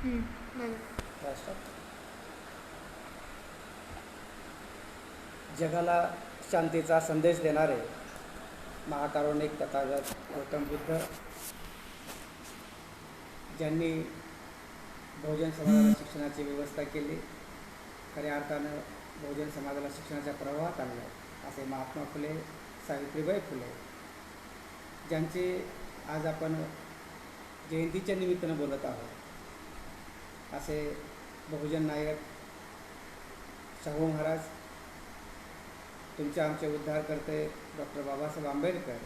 बरं. राष्ट्रात जगाला शांतीचा संदेश देणारे महाकारुणिक तथागत गौतम बुद्ध, ज्यांनी बहुजन समाजाला शिक्षणाची व्यवस्था केली, खऱ्या अर्थानं बहुजन समाजाला शिक्षणाच्या प्रवाहात आणलं, असे महात्मा फुले, सावित्रीबाई फुले, ज्यांचे आज आपण जयंतीच्या निमित्तानं बोलत आहोत, असे बहुजन नायक शाहू महाराज, तुमचे आमचे उद्धारकर्ते डॉक्टर बाबासाहेब आंबेडकर,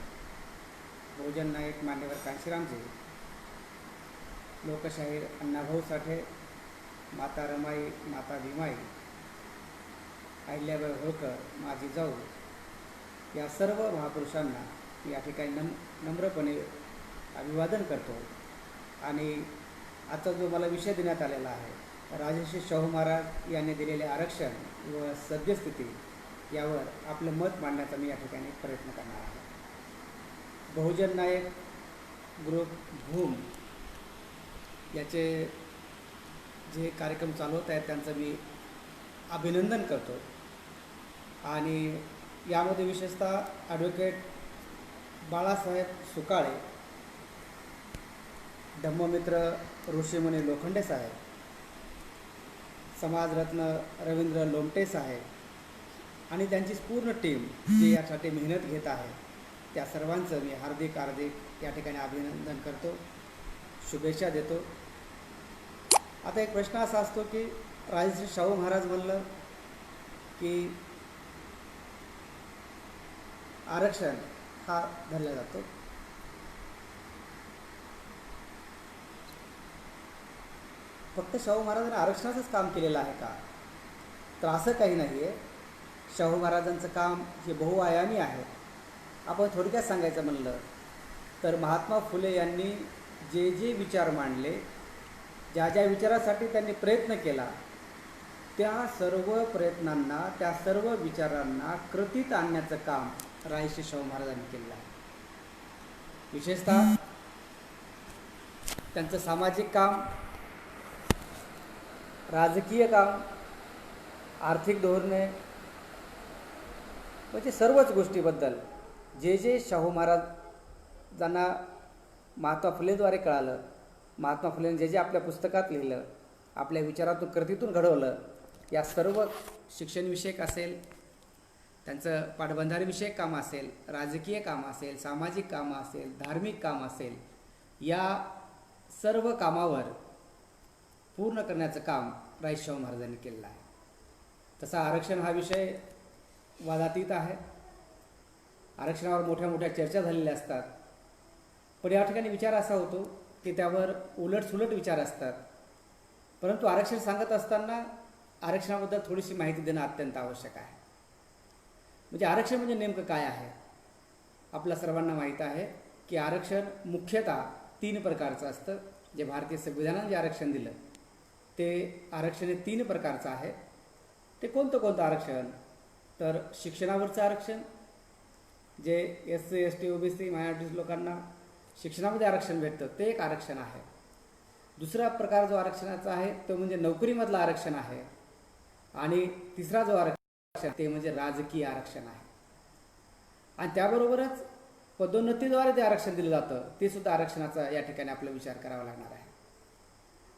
बहुजन नायक मान्यवर कांशीरामजी, लोकशाहीर अण्णाभाऊ साठे, माता रमाई, माता भीमाई, अहिल्याबाई होळकर, माझी जाऊ, या सर्व महापुरुषांना या ठिकाणी नम्रपणे अभिवादन करतो. आणि आजचा जो मला विषय देण्यात आलेला आहे, राजर्षी शाहू महाराज यांनी दिलेले आरक्षण व सद्यस्थिती, यावर आपलं मत मांडण्याचा मी या ठिकाणी प्रयत्न करणार आहे. बहुजन नायक ग्रुप भूम याचे जे कार्यक्रम चालवत आहेत त्यांचं मी अभिनंदन करतो. आणि यामध्ये विशेषतः ॲडव्होकेट बाळासाहेब सुकाळे, धम्ममित्र ऋषीमुनी लोखंडे साहेब, समाजरत्न रवींद्र लोमटे साहेब आणि त्यांची पूर्ण टीम जी यासाठी मेहनत घेत आहे, त्या सर्वांचं मी हार्दिक या ठिकाणी अभिनंदन करतो, शुभेच्छा देतो. आता एक प्रश्न असा असतो की राजश्री शाहू महाराज म्हणलं की आरक्षण हा धरला जातो. फक्त शाहू महाराजांनी आरक्षणाचंच काम केलेलं आहे का? तर असं काही नाही आहे. शाहू महाराजांचं काम हे बहुआयामी आहे. आपण थोडक्यात सांगायचं म्हणलं तर महात्मा फुले यांनी जे जे विचार मांडले, ज्या ज्या विचारासाठी त्यांनी प्रयत्न केला, त्या सर्व प्रयत्नांना, त्या सर्व विचारांना कृतीत आणण्याचं काम राजर्षी शाहू महाराजांनी केलं आहे. विशेषतः त्यांचं सामाजिक काम, राजकीय काम, आर्थिक धोरणे, म्हणजे सर्वच गोष्टीबद्दल जे जे शाहू महाराजांना महात्मा फुलेद्वारे कळालं, महात्मा फुलेंनी जे जे आपल्या पुस्तकात लिहिलं, आपल्या विचारातून कृतीतून घडवलं, या सर्व शिक्षणविषयक असेल, त्यांचं पाटबंधारेविषयक काम असेल, राजकीय काम असेल, सामाजिक कामं असेल, धार्मिक काम असेल, या सर्व कामावर पूर्ण करण्याचं काम राजर्षी शाहू महाराजांनी केलेलं आहे. तसा आरक्षण हा विषय वादातीत आहे. आरक्षणावर मोठ्या मोठ्या चर्चा झालेल्या असतात, पण या ठिकाणी विचार असा होतो की त्यावर उलटसुलट विचार असतात. परंतु आरक्षण सांगत असताना आरक्षणाबद्दल थोडीशी माहिती देणं अत्यंत आवश्यक आहे. म्हणजे आरक्षण म्हणजे नेमकं काय आहे? आपल्या सर्वांना माहीत आहे की आरक्षण मुख्यतः 3 प्रकारचं असतं. जे भारतीय संविधानाने जे आरक्षण दिलं ते आरक्षण हे 3 प्रकारचं आहे. ते कोणतं आरक्षण? तर शिक्षणावरचं आरक्षण, जे SC ST OBC मायनॉरिटीज लोकांना शिक्षणामध्ये आरक्षण भेटतं, ते एक आरक्षण आहे. दुसरा प्रकार जो आरक्षणाचा आहे तो म्हणजे नोकरीमधलं आरक्षण आहे. आणि तिसरा जो आरक्षण ते म्हणजे राजकीय आरक्षण आहे. आणि त्याबरोबरच पदोन्नतीद्वारे जे आरक्षण दिलं जातं ते सुद्धा आरक्षणाचा या ठिकाणी आपला विचार करावा लागणार आहे.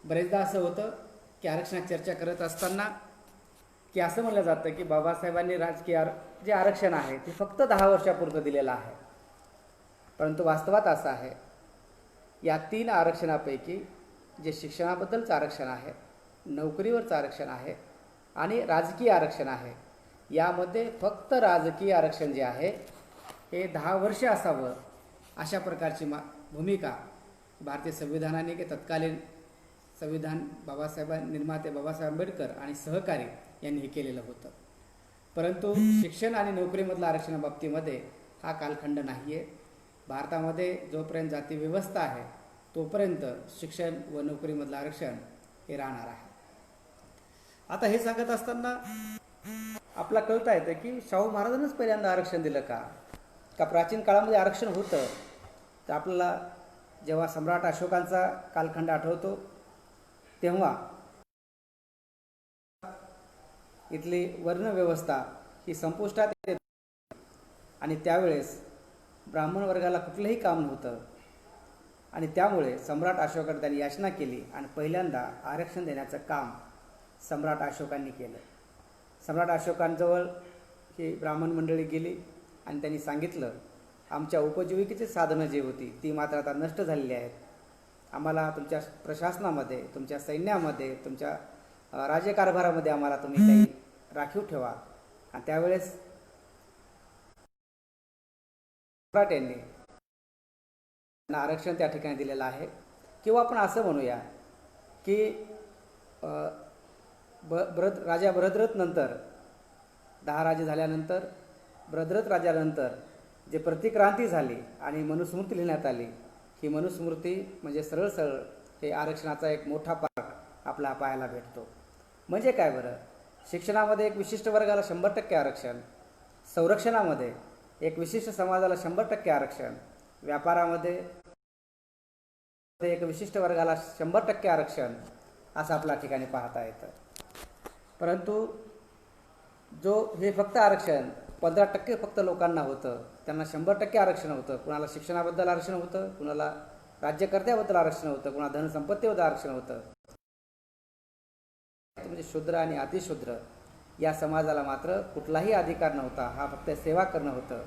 बरेचदा असं होतं की आरक्षणात चर्चा करत असताना की असं म्हणलं जातं की बाबासाहेबांनी राजकीय जे आरक्षण आहे ते फक्त 10 वर्षापुरतं दिलेलं आहे. परंतु वास्तवात असं आहे, या 3 आरक्षणापैकी जे शिक्षणाबद्दलचं आरक्षण आहे, नोकरीवरचं आरक्षण आहे आणि राजकीय आरक्षण आहे, यामध्ये फक्त राजकीय आरक्षण जे आहे हे 10 वर्ष असावं, अशा प्रकारची भूमिका भारतीय संविधानाने की तत्कालीन संविधान निर्माते बाबासाहेब आंबेडकर आणि सहकारी यांनी हे केलेलं होतं. परंतु शिक्षण आणि नोकरीमधल्या आरक्षणाबाबतीमध्ये हा कालखंड नाही आहे. भारतामध्ये जोपर्यंत जाती व्यवस्था आहे तोपर्यंत शिक्षण व नोकरीमधलं आरक्षण हे राहणार आहे. आता हे सांगत असताना आपला कळता येतं की शाहू महाराजांनीच पहिल्यांदा आरक्षण दिलं का प्राचीन काळामध्ये आरक्षण होतं? तर आपल्याला जेव्हा सम्राट अशोकांचा कालखंड आठवतो तेव्हा इथली वर्णव्यवस्था ही संपुष्टात येते आणि त्यावेळेस ब्राह्मण वर्गाला कुठलंही काम नव्हतं आणि त्यामुळे सम्राट अशोकाने त्यांनी याचना केली आणि पहिल्यांदा आरक्षण देण्याचं काम सम्राट अशोकांनी केलं. सम्राट अशोकांजवळ ही ब्राह्मण मंडळी गेली आणि त्यांनी सांगितलं, आमच्या उपजीविकेची साधनं जी होती ती मात्र आता नष्ट झालेली आहेत. आम्हाला तुमच्या प्रशासनामध्ये, तुमच्या सैन्यामध्ये, तुमच्या राज्यकारभारामध्ये आम्हाला तुम्ही काही राखीव ठेवा. आणि त्यावेळेस सम्राट यांनी आरक्षण त्या ठिकाणी दिलेलं आहे. किंवा आपण असं म्हणूया की राजा बृहद्रथ नंतर 10 राजे झाल्यानंतर बृहद्रथ राजानंतर जे प्रतिक्रांती झाली आणि मनुस्मृती लिहिण्यात आली, ही मनुस्मृती म्हणजे सरळ सरळ हे आरक्षणाचा एक मोठा पार्ट आपल्याला पाहायला भेटतो. म्हणजे काय बरं, शिक्षणामध्ये एक विशिष्ट वर्गाला 100% आरक्षण, संरक्षणामध्ये एक विशिष्ट समाजाला 100% आरक्षण, व्यापारामध्ये एक विशिष्ट वर्गाला 100% आरक्षण असं आपल्या ठिकाणी पाहता येतं. परंतु जो हे फक्त आरक्षण 15% फक्त लोकांना होतं, त्यांना 100% आरक्षण होतं. कुणाला शिक्षणाबद्दल आरक्षण होतं, कुणाला राज्यकर्त्याबद्दल आरक्षण होतं, कुणाला धनसंपत्तीबद्दल आरक्षण होतं. म्हणजे शूद्र आणि अतिशूद्र या समाजाला मात्र कुठलाही अधिकार नव्हता. हा फक्त सेवा करणं होतं.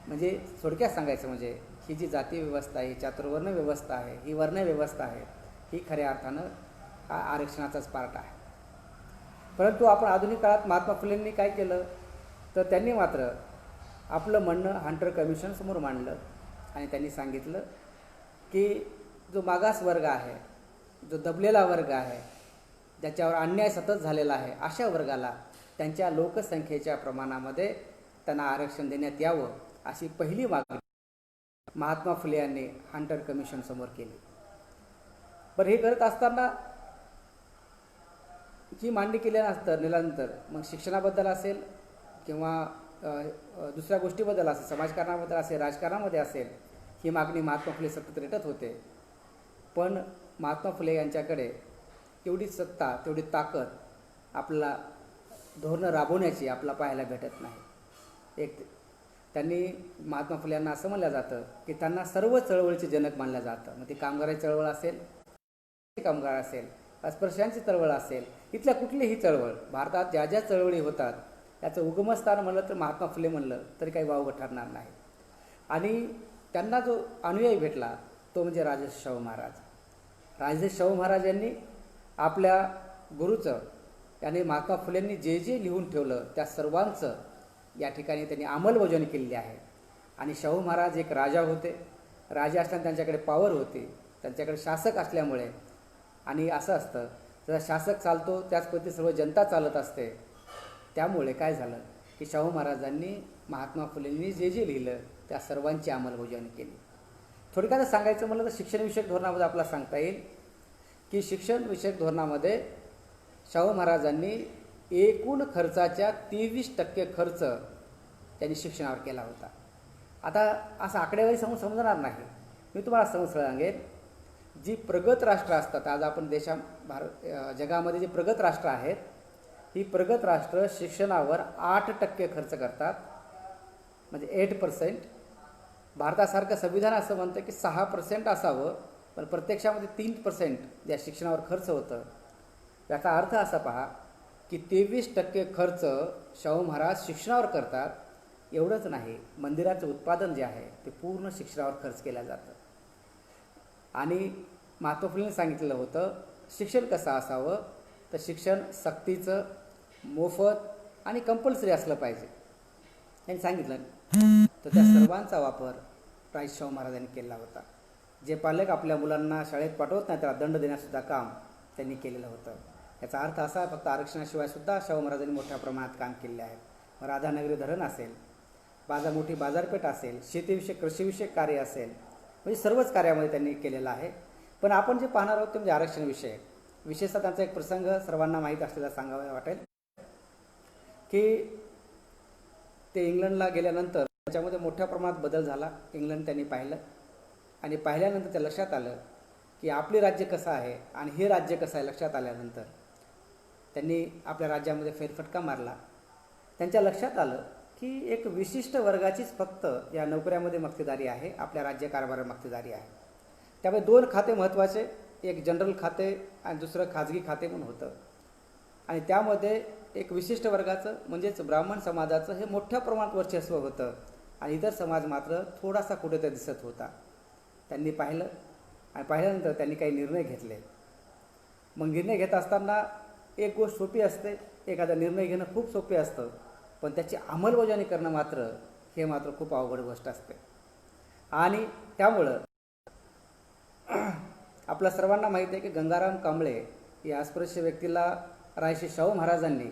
म्हणजे थोडक्यात सांगायचं म्हणजे ही जी जाती व्यवस्था आहे, चातुर्वर्ण व्यवस्था आहे, ही वर्ण व्यवस्था आहे, ही खऱ्या अर्थानं आरक्षणाचाच पार्ट आहे. परंतु आपण आधुनिक काळात महात्मा फुलेंनी काय केलं तर त्यांनी मात्र आपलं म्हणणं हंटर कमिशन समोर मांडलं आणि त्यांनी सांगितलं की जो मागास वर्ग आहे, जो दबलेला वर्ग आहे, ज्याच्यावर अन्याय सतत झालेला आहे, अशा वर्गाला त्यांच्या लोकसंख्येच्या प्रमाणामध्ये त्यांना आरक्षण देण्यात यावं अशी पहिली मागणी महात्मा फुले यांनी हंटर कमिशन समोर केली. पण हे करत असताना ही मांडणी केल्यानंतर मग शिक्षणाबद्दल असेल किंवा दुसऱ्या गोष्टीबद्दल असेल, समाजकारणाबद्दल असेल, राजकारणामध्ये असेल, ही मागणी महात्मा फुले सतत रेटत होते. पण महात्मा फुले यांच्याकडे तेवढी सत्ता, तेवढी ताकद आपला धोरणं राबवण्याची आपल्याला पाहायला भेटत नाही. त्यांनी महात्मा फुले यांना असं म्हणलं जातं की त्यांना सर्व चळवळीचे जनक मानलं जातं. मग ती कामगाराची चळवळ असेल, कामगार असेल, अस्पृश्यांची चळवळ असेल, इथल्या कुठलीही चळवळ, भारतात ज्या ज्या चळवळी होतात त्याचं उगमस्थान म्हणलं तर महात्मा फुले म्हणलं तरी काही वावगं ठरणार नाही. आणि त्यांना जो अनुयायी भेटला तो म्हणजे राजर्षी शाहू महाराज. राजर्षी शाहू महाराज यांनी आपल्या गुरुचं, याने महात्मा फुलेंनी जे जे लिहून ठेवलं त्या सर्वांचं या ठिकाणी त्यांनी अंमलबजावणी केलेली आहे. आणि शाहू महाराज एक राजा होते. राजा असताना त्यांच्याकडे पॉवर होती, त्यांच्याकडे शासक असल्यामुळे. आणि असं असतं, जर शासक चालतो त्याच पद्धती सर्व जनता चालत असते. त्यामुळे काय झालं की शाहू महाराजांनी महात्मा फुलेंनी जे जे लिहिलं त्या सर्वांची अंमलबजावणी केली. थोडक्यात सांगायचं म्हणलं तर शिक्षणविषयक धोरणामध्ये आपल्याला सांगता येईल की शिक्षणविषयक धोरणामध्ये शाहू महाराजांनी एकूण खर्चाच्या 23% खर्च त्यांनी शिक्षणावर केला होता. आता असं आकडेवारी समजणार नाही, मी तुम्हाला सांगेन. जी प्रगत राष्ट्र असतात, आज आपण जगामध्ये जे प्रगत राष्ट्र आहेत, ही प्रगत राष्ट्र शिक्षणावर 8% खर्च करतात, म्हणजे 8%. भारतासारखं संविधान असं म्हणतं की 6% असावं, पण प्रत्यक्षामध्ये 3% या शिक्षणावर खर्च होतं. याचा अर्थ असा पहा की 23% खर्च शाहू महाराज शिक्षणावर करतात. एवढंच नाही, मंदिराचं उत्पादन जे आहे ते पूर्ण शिक्षणावर खर्च केलं जातं. आणि महात्मा फुलेंनी सांगितलेलं होतं शिक्षण कसं असावं तर शिक्षण सक्तीचं, मोफत आणि कंपल्सरी असलं पाहिजे. त्यांनी सांगितलं तर त्या सर्वांचा वापर राजर्षी शाहू महाराजांनी केला होता. जे पालक आपल्या मुलांना शाळेत पाठवत नाही त्याला दंड देण्यासुद्धा काम त्यांनी केलेलं होतं. याचा अर्थ असा, फक्त आरक्षणाशिवाय सुद्धा शाहू महाराजांनी मोठ्या प्रमाणात काम केले आहे. राधानगरी धरण असेल, मोठी बाजारपेठ असेल, शेतीविषयक कृषीविषयक कार्य असेल, म्हणजे सर्वच कार्यामध्ये त्यांनी केलेलं आहे. पण आपण जे पाहणार आहोत ते म्हणजे आरक्षणविषयक. विशेषतः त्यांचा एक प्रसंग सर्वांना माहीत असलेला सांगावा वाटेल की ते इंग्लंडला गेल्यानंतर त्याच्यामध्ये मोठ्या प्रमाणात बदल झाला. इंग्लंड त्यांनी पाहिलं आणि पाहिल्यानंतर त्या लक्षात आलं की आपले राज्य कसं आहे आणि हे राज्य कसं आहे लक्षात आल्यानंतर त्यांनी आपल्या राज्यामध्ये फेरफटका मारला. त्यांच्या लक्षात आलं की एक विशिष्ट वर्गाचीच फक्त या नोकऱ्यामध्ये मक्तेदारी आहे, आपल्या राज्य कारभारात मक्तेदारी आहे. त्यामुळे 2 खाते महत्त्वाचे, एक जनरल खाते आणि दुसरं खाजगी खाते म्हणून होतं. आणि त्यामध्ये एक विशिष्ट वर्गाचं म्हणजेच ब्राह्मण समाजाचं हे मोठ्या प्रमाणात वर्चस्व होतं आणि इतर समाज मात्र थोडासा कुठेतरी दिसत होता. त्यांनी पाहिलं आणि पाहिल्यानंतर त्यांनी काही निर्णय घेतले. मग निर्णय घेत असताना एक गोष्ट सोपी असते, एखादा निर्णय घेणं खूप सोपे असतं, पण त्याची अंमलबजावणी करणं मात्र खूप अवघड गोष्ट असते. आणि त्यामुळं आपल्या सर्वांना माहीत आहे की गंगाराम कांबळे या अस्पृश्य व्यक्तीला रायशी शाहू महाराजांनी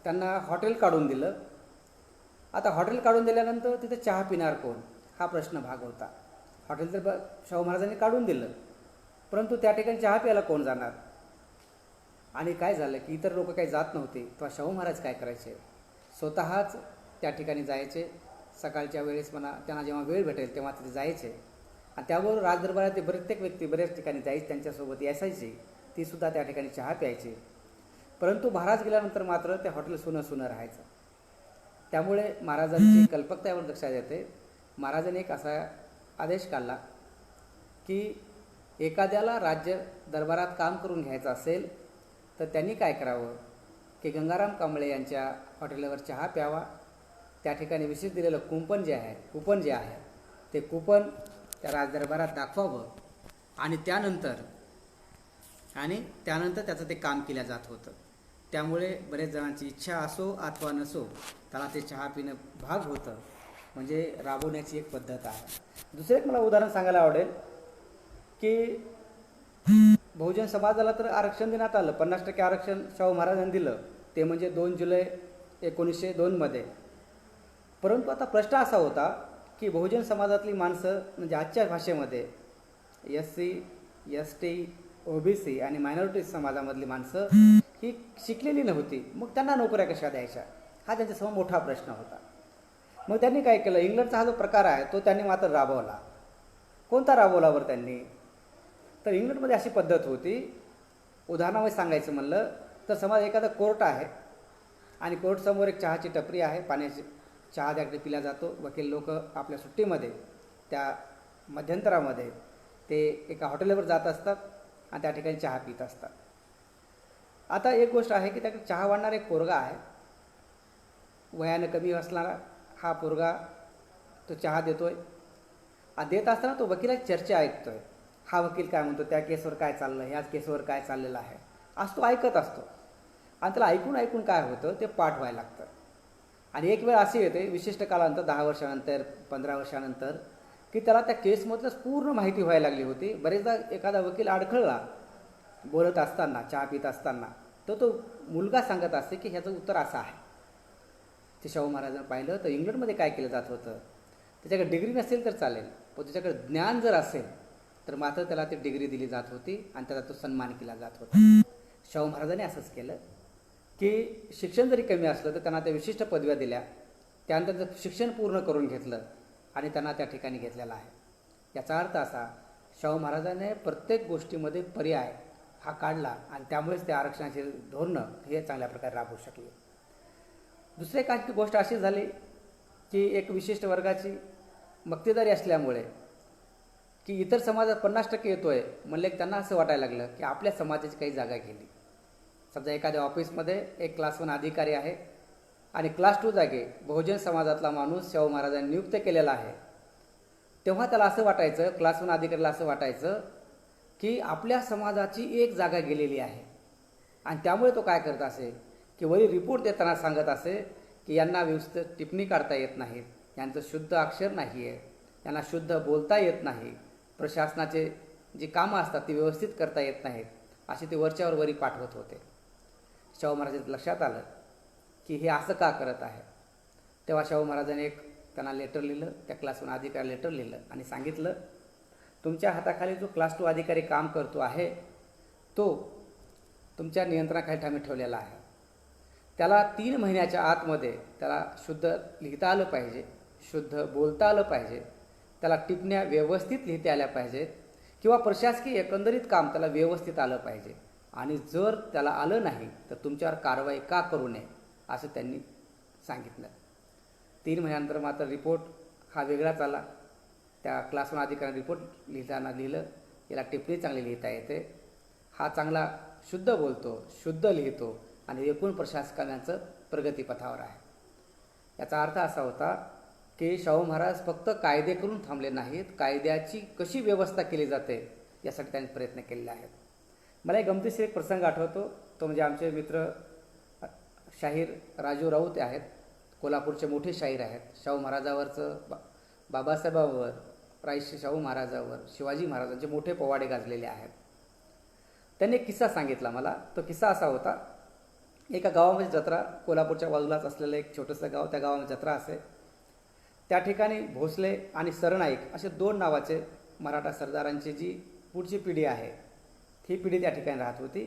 त्यांना हॉटेल काढून दिलं. आता हॉटेल काढून दिल्यानंतर तिथे चहा पिणार कोण हा प्रश्न भाग होता. हॉटेल तर शाहू महाराजांनी काढून दिलं, परंतु त्या ठिकाणी चहा प्यायला कोण जाणार. आणि काय झालं की इतर लोक काही जात नव्हते, तेव्हा शाहू महाराज काय करायचे, स्वतःच त्या ठिकाणी जायचे. सकाळच्या वेळेस म्हणा, त्यांना जेव्हा वेळ भेटेल तेव्हा तिथे जायचे आणि त्याबरोबर राजदरबारात प्रत्येक व्यक्ती बऱ्याच ठिकाणी जायची, त्यांच्यासोबत यायची, तीसुद्धा त्या ठिकाणी चहा प्यायची. परंतु महाराज गेल्यानंतर मात्र ते हॉटेल सुनं राहायचं. त्यामुळे महाराजांची कल्पकता यावर लक्षात येते. महाराजांनी एक असा आदेश काढला की एखाद्याला राज्य दरबारात काम करून घ्यायचं असेल तर त्यांनी काय करावं की गंगाराम कांबळे यांच्या हॉटेलवर चहा प्यावा, त्या ठिकाणी विशेष दिलेलं कूपन जे आहे ते कूपन त्या राजदरबारात दाखवावं आणि त्यानंतर त्याचं ते काम केलं जात होतं. त्यामुळे बरेच जणांची इच्छा असो अथवा नसो त्याला ते चहा पिणं भाग होतं, म्हणजे राबवण्याची एक पद्धत आहे. दुसरं एक मला उदाहरण सांगायला आवडेल की बहुजन समाजाला तर आरक्षण देण्यात आलं, 50% आरक्षण शाहू महाराजांनी दिलं, ते म्हणजे 2 जुलै 1902 परंतु आता प्रश्न असा होता की बहुजन समाजातली माणसं म्हणजे आजच्या भाषेमध्ये SC, ST, OBC आणि मायनॉरिटी समाजामधली माणसं ही शिकलेली नव्हती, मग त्यांना नोकऱ्या कशा द्यायच्या हा त्यांच्यासमोर मोठा प्रश्न होता. मग त्यांनी काय केलं, इंग्लंडचा हा जो प्रकार आहे तो त्यांनी मात्र राबवला. कोणता राबवला बरं त्यांनी, तर इंग्लंडमध्ये अशी पद्धत होती. उदाहरणामध्ये सांगायचं म्हणलं तर समज एखादा कोर्ट आहे आणि कोर्टसमोर एक चहाची टपरी आहे, पाण्याची चहा त्याकडे पिला जातो. वकील लोक आपल्या सुट्टीमध्ये त्या मध्यंतरामध्ये ते एका हॉटेलवर जात असतात आणि त्या ठिकाणी चहा पित असतात. आता एक गोष्ट आहे की त्याकडे चहा वाढणारा एक पोरगा आहे, वयानं कमी असणारा हा पोरगा तो चहा देतोय. देत असताना तो वकिलाची चर्चा ऐकतोय. हा वकील काय म्हणतो, त्या केसवर काय चाललं, ह्याच केसवर काय चाललेलं आहे, आज तो ऐकत असतो आणि त्याला ऐकून काय होतं ते पाठ व्हायला लागतं. आणि एक वेळ अशी येते विशिष्ट कालानंतर 10 वर्षानंतर 15 वर्षानंतर की त्याला त्या केसमधलंच पूर्ण माहिती व्हायला लागली होती. बरेचदा एखादा वकील अडखळला बोलत असताना, चहा पित असताना, तो मुलगा सांगत असते की ह्याचं उत्तर असं आहे. ते शाहू महाराजांनी पाहिलं तर इंग्लंडमध्ये काय केलं जात होतं, त्याच्याकडे डिग्री नसेल तर चालेल, पण त्याच्याकडे ज्ञान जर असेल तर मात्र त्याला ती डिग्री दिली जात होती आणि त्याचा तो सन्मान केला जात होता. शाहू महाराजांनी असंच केलं की शिक्षण जरी कमी असलं तर त्यांना त्या विशिष्ट पदव्या दिल्या, त्यानंतर शिक्षण पूर्ण करून घेतलं आणि त्यांना त्या ठिकाणी घेतलेला आहे. याचा अर्थ असा, शाहू महाराजांनी प्रत्येक गोष्टीमध्ये पर्याय हा काढला आणि त्यामुळेच ते आरक्षणाचे धोरणं हे चांगल्या प्रकारे राबवू शकले. दुसरी काही गोष्ट अशी झाली की एक विशिष्ट वर्गाची मक्तेदारी असल्यामुळे की इतर समाजात 50% येतोय म्हणले, त्यांना असं वाटायला लागलं की आपल्या समाजाची काही जागा गेली. समजा एखाद्या ऑफिसमध्ये एक क्लास 1 अधिकारी आहे आणि क्लास 2 जागे बहुजन समाजातला माणूस शाहू महाराजांनी नियुक्त केलेला आहे, तेव्हा त्याला असं वाटायचं, क्लास 1 अधिकाऱ्याला असं वाटायचं की आपल्या समाजाची एक जागा गेलेली आहे. आणि त्यामुळे तो काय करत असे की वरी रिपोर्ट देताना सांगत असे की यांना व्यवस्थित टिप्पणी काढता येत नाहीत, यांचं शुद्ध अक्षर नाही आहे, यांना शुद्ध बोलता येत नाही, प्रशासनाचे जी कामं असतात ती व्यवस्थित करता येत नाहीत, अशी ते वरच्यावर वरी पाठवत होते. शाहू महाराजांच्या लक्षात आलं की हे असं का करत आहे. तेव्हा शाहू महाराजांनी त्यांना लेटर लिहिलं, त्या क्लास 1 अधिकारी लेटर लिहिलं आणि सांगितलं, तुमच्या हाताखाली जो क्लास 2 अधिकारी काम करतो आहे तो तुमच्या नियंत्रणाखाली आम्ही ठेवलेला आहे. त्याला 3 महिन्याच्या आतमध्ये त्याला शुद्ध लिहिता आलं पाहिजे, शुद्ध बोलता आलं पाहिजे, त्याला टिप्पण्या व्यवस्थित लिहिता आल्या पाहिजेत, किंवा प्रशासकीय एकंदरीत काम त्याला व्यवस्थित आलं पाहिजे आणि जर त्याला आलं नाही तर तुमच्यावर कारवाई का करू नये असं त्यांनी सांगितलं. 3 महिन्यानंतर मात्र रिपोर्ट हा वेगळाच आला. त्या क्लासरूम अधिकाऱ्याने रिपोर्ट लिहिलं, याला टिप्पणी चांगली लिहिता येते, हा चांगला शुद्ध बोलतो, शुद्ध लिहितो आणि एकूण प्रशासकांचं प्रगतीपथावर आहे. याचा अर्थ असा होता की शाहू महाराज फक्त कायदे करून थांबले नाहीत, कायद्याची कशी व्यवस्था केली जाते यासाठी त्यांनी प्रयत्न केलेले आहेत. मला एक गमतीशीर एक प्रसंग आठवतो, तो म्हणजे आमचे मित्र शाहीर राजू राऊत आहेत, कोल्हापूरचे मोठे शाहीर आहेत. शाहू महाराजावरचं बाबासाहेबांवर, राजश्री शाहू महाराजावर, शिवाजी महाराजांचे मोठे पोवाडे गाजलेले आहेत. त्यांनी एक किस्सा सांगितला मला. तो किस्सा असा होता, एका गावामध्ये जत्रा, कोल्हापूरच्या बाजूलाच असलेलं एक छोटंसं गाव, त्या गावामध्ये जत्रा असे. त्या ठिकाणी भोसले आणि सरनाईक असे 2 नावाचे मराठा सरदारांची जी पुढची पिढी आहे ती पिढी त्या ठिकाणी राहत होती.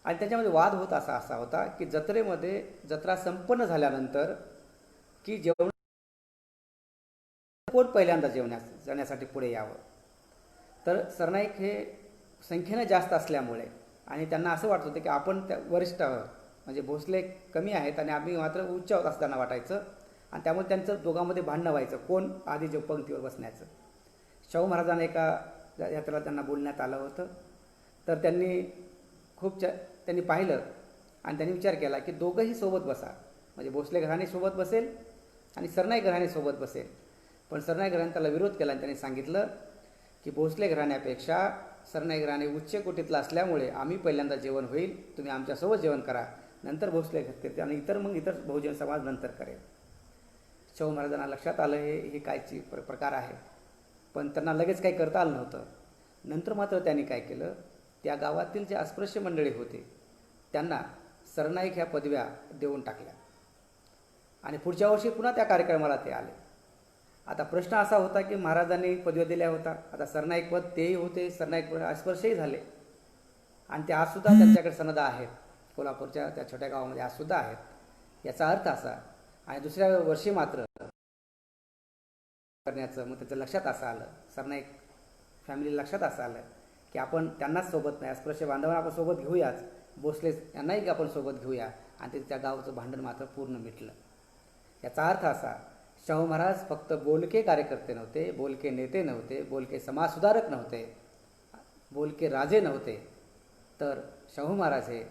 आणि त्याच्यामध्ये वाद होत असा होता की जत्रेमध्ये जत्रा संपन्न झाल्यानंतर की जेवण कोण पहिल्यांदा जेवण्यासाठी पुढे यावं. तर सरनाईक हे संख्येनं जास्त असल्यामुळे आणि त्यांना असं वाटत होतं की आपण त्या वरिष्ठ आहोत, म्हणजे भोसले कमी आहेत आणि आम्ही मात्र उच्च आहोत असं त्यांना वाटायचं. आणि त्यामुळे त्यांचं दोघांमध्ये भांडणं व्हायचं, कोण आधी जे पंक्तीवर बसण्याचं. शाहू महाराजांना एका यात्रेला त्यांना बोलण्यात आलं होतं. तर त्यांनी पाहिलं आणि त्यांनी विचार केला की दोघंही सोबत बसा, म्हणजे भोसले घराणे सोबत बसेल आणि सरनाईक घराणे सोबत बसेल. पण सरनाईक घराणे त्याला विरोध केला आणि त्यांनी सांगितलं की भोसले घराण्यापेक्षा सरनाईक घराणे उच्च कोटीतला असल्यामुळे आम्ही पहिल्यांदा जेवण होईल, तुम्ही आमच्यासोबत जेवण करा, नंतर भोसले करते आणि इतर बहुजन समाज नंतर करेल. शाहू महाराजांना लक्षात आलं हे कायची प्रकार आहे, पण त्यांना लगेच काही करता आलं नव्हतं. नंतर मात्र त्यांनी काय केलं, त्या गावातील जे अस्पृश्य मंडळी होते त्यांना सरनाईक ह्या पदव्या देऊन टाकल्या आणि पुढच्या वर्षी पुन्हा त्या कार्यक्रमाला ते आले. आता प्रश्न असा होता की महाराजांनी पदव्या दिल्या होता, आता सरनाईक पद तेही होते, सरनाईक अस्पृश्यही झाले आणि ते आजसुद्धा त्यांच्याकडे सनदा आहेत, कोल्हापूरच्या त्या छोट्या गावामध्ये आजसुद्धा आहेत. याचा अर्थ असा, आणि दुसऱ्या वर्षी मात्र करण्याचं मग त्याचं लक्षात असं आलं, सरनाईक फॅमिली लक्षात असं आलं की आपण त्यांनाच सोबत नाही, अस्पृश्य बांधवांना आपण सोबत घेऊयाच, भोसले यांनाही आपण सोबत घेऊया, आणि ते त्या गावाचं भांडण मात्र पूर्ण मिटलं. याचा अर्थ असा, शाहू महाराज फक्त बोलके कार्यकर्ते नव्हते, बोलके नेते नव्हते, बोलके समाजसुधारक नव्हते, बोलके राजे नव्हते, तर शाहू महाराज हे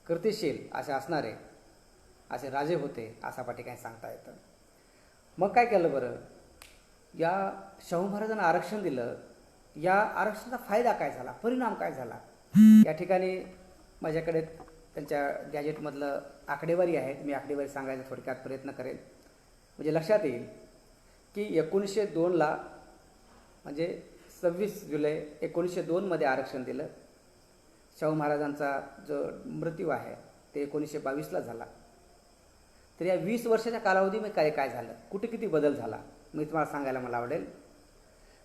कृतिशील असे असणारे असे राजे होते असं पाठी सांगता येतं. मग काय केलं बरं, या शाहू महाराजांना आरक्षण दिलं, या आरक्षणाचा फायदा काय झाला, परिणाम काय झाला. या ठिकाणी माझ्याकडे त्यांच्या गॅजेटमधलं आकडेवारी आहेत, मी आकडेवारी सांगायचा थोडक्यात प्रयत्न करेन, म्हणजे लक्षात येईल की 1902ला म्हणजे 26 जुलै 1902मध्ये आरक्षण दिलं. शाहू महाराजांचा जो मृत्यू आहे ते 1922ला झाला. तर या 20 वर्षाच्या कालावधीमध्ये काय झालं, कुठे किती बदल झाला मी तुम्हाला सांगायला मला आवडेल.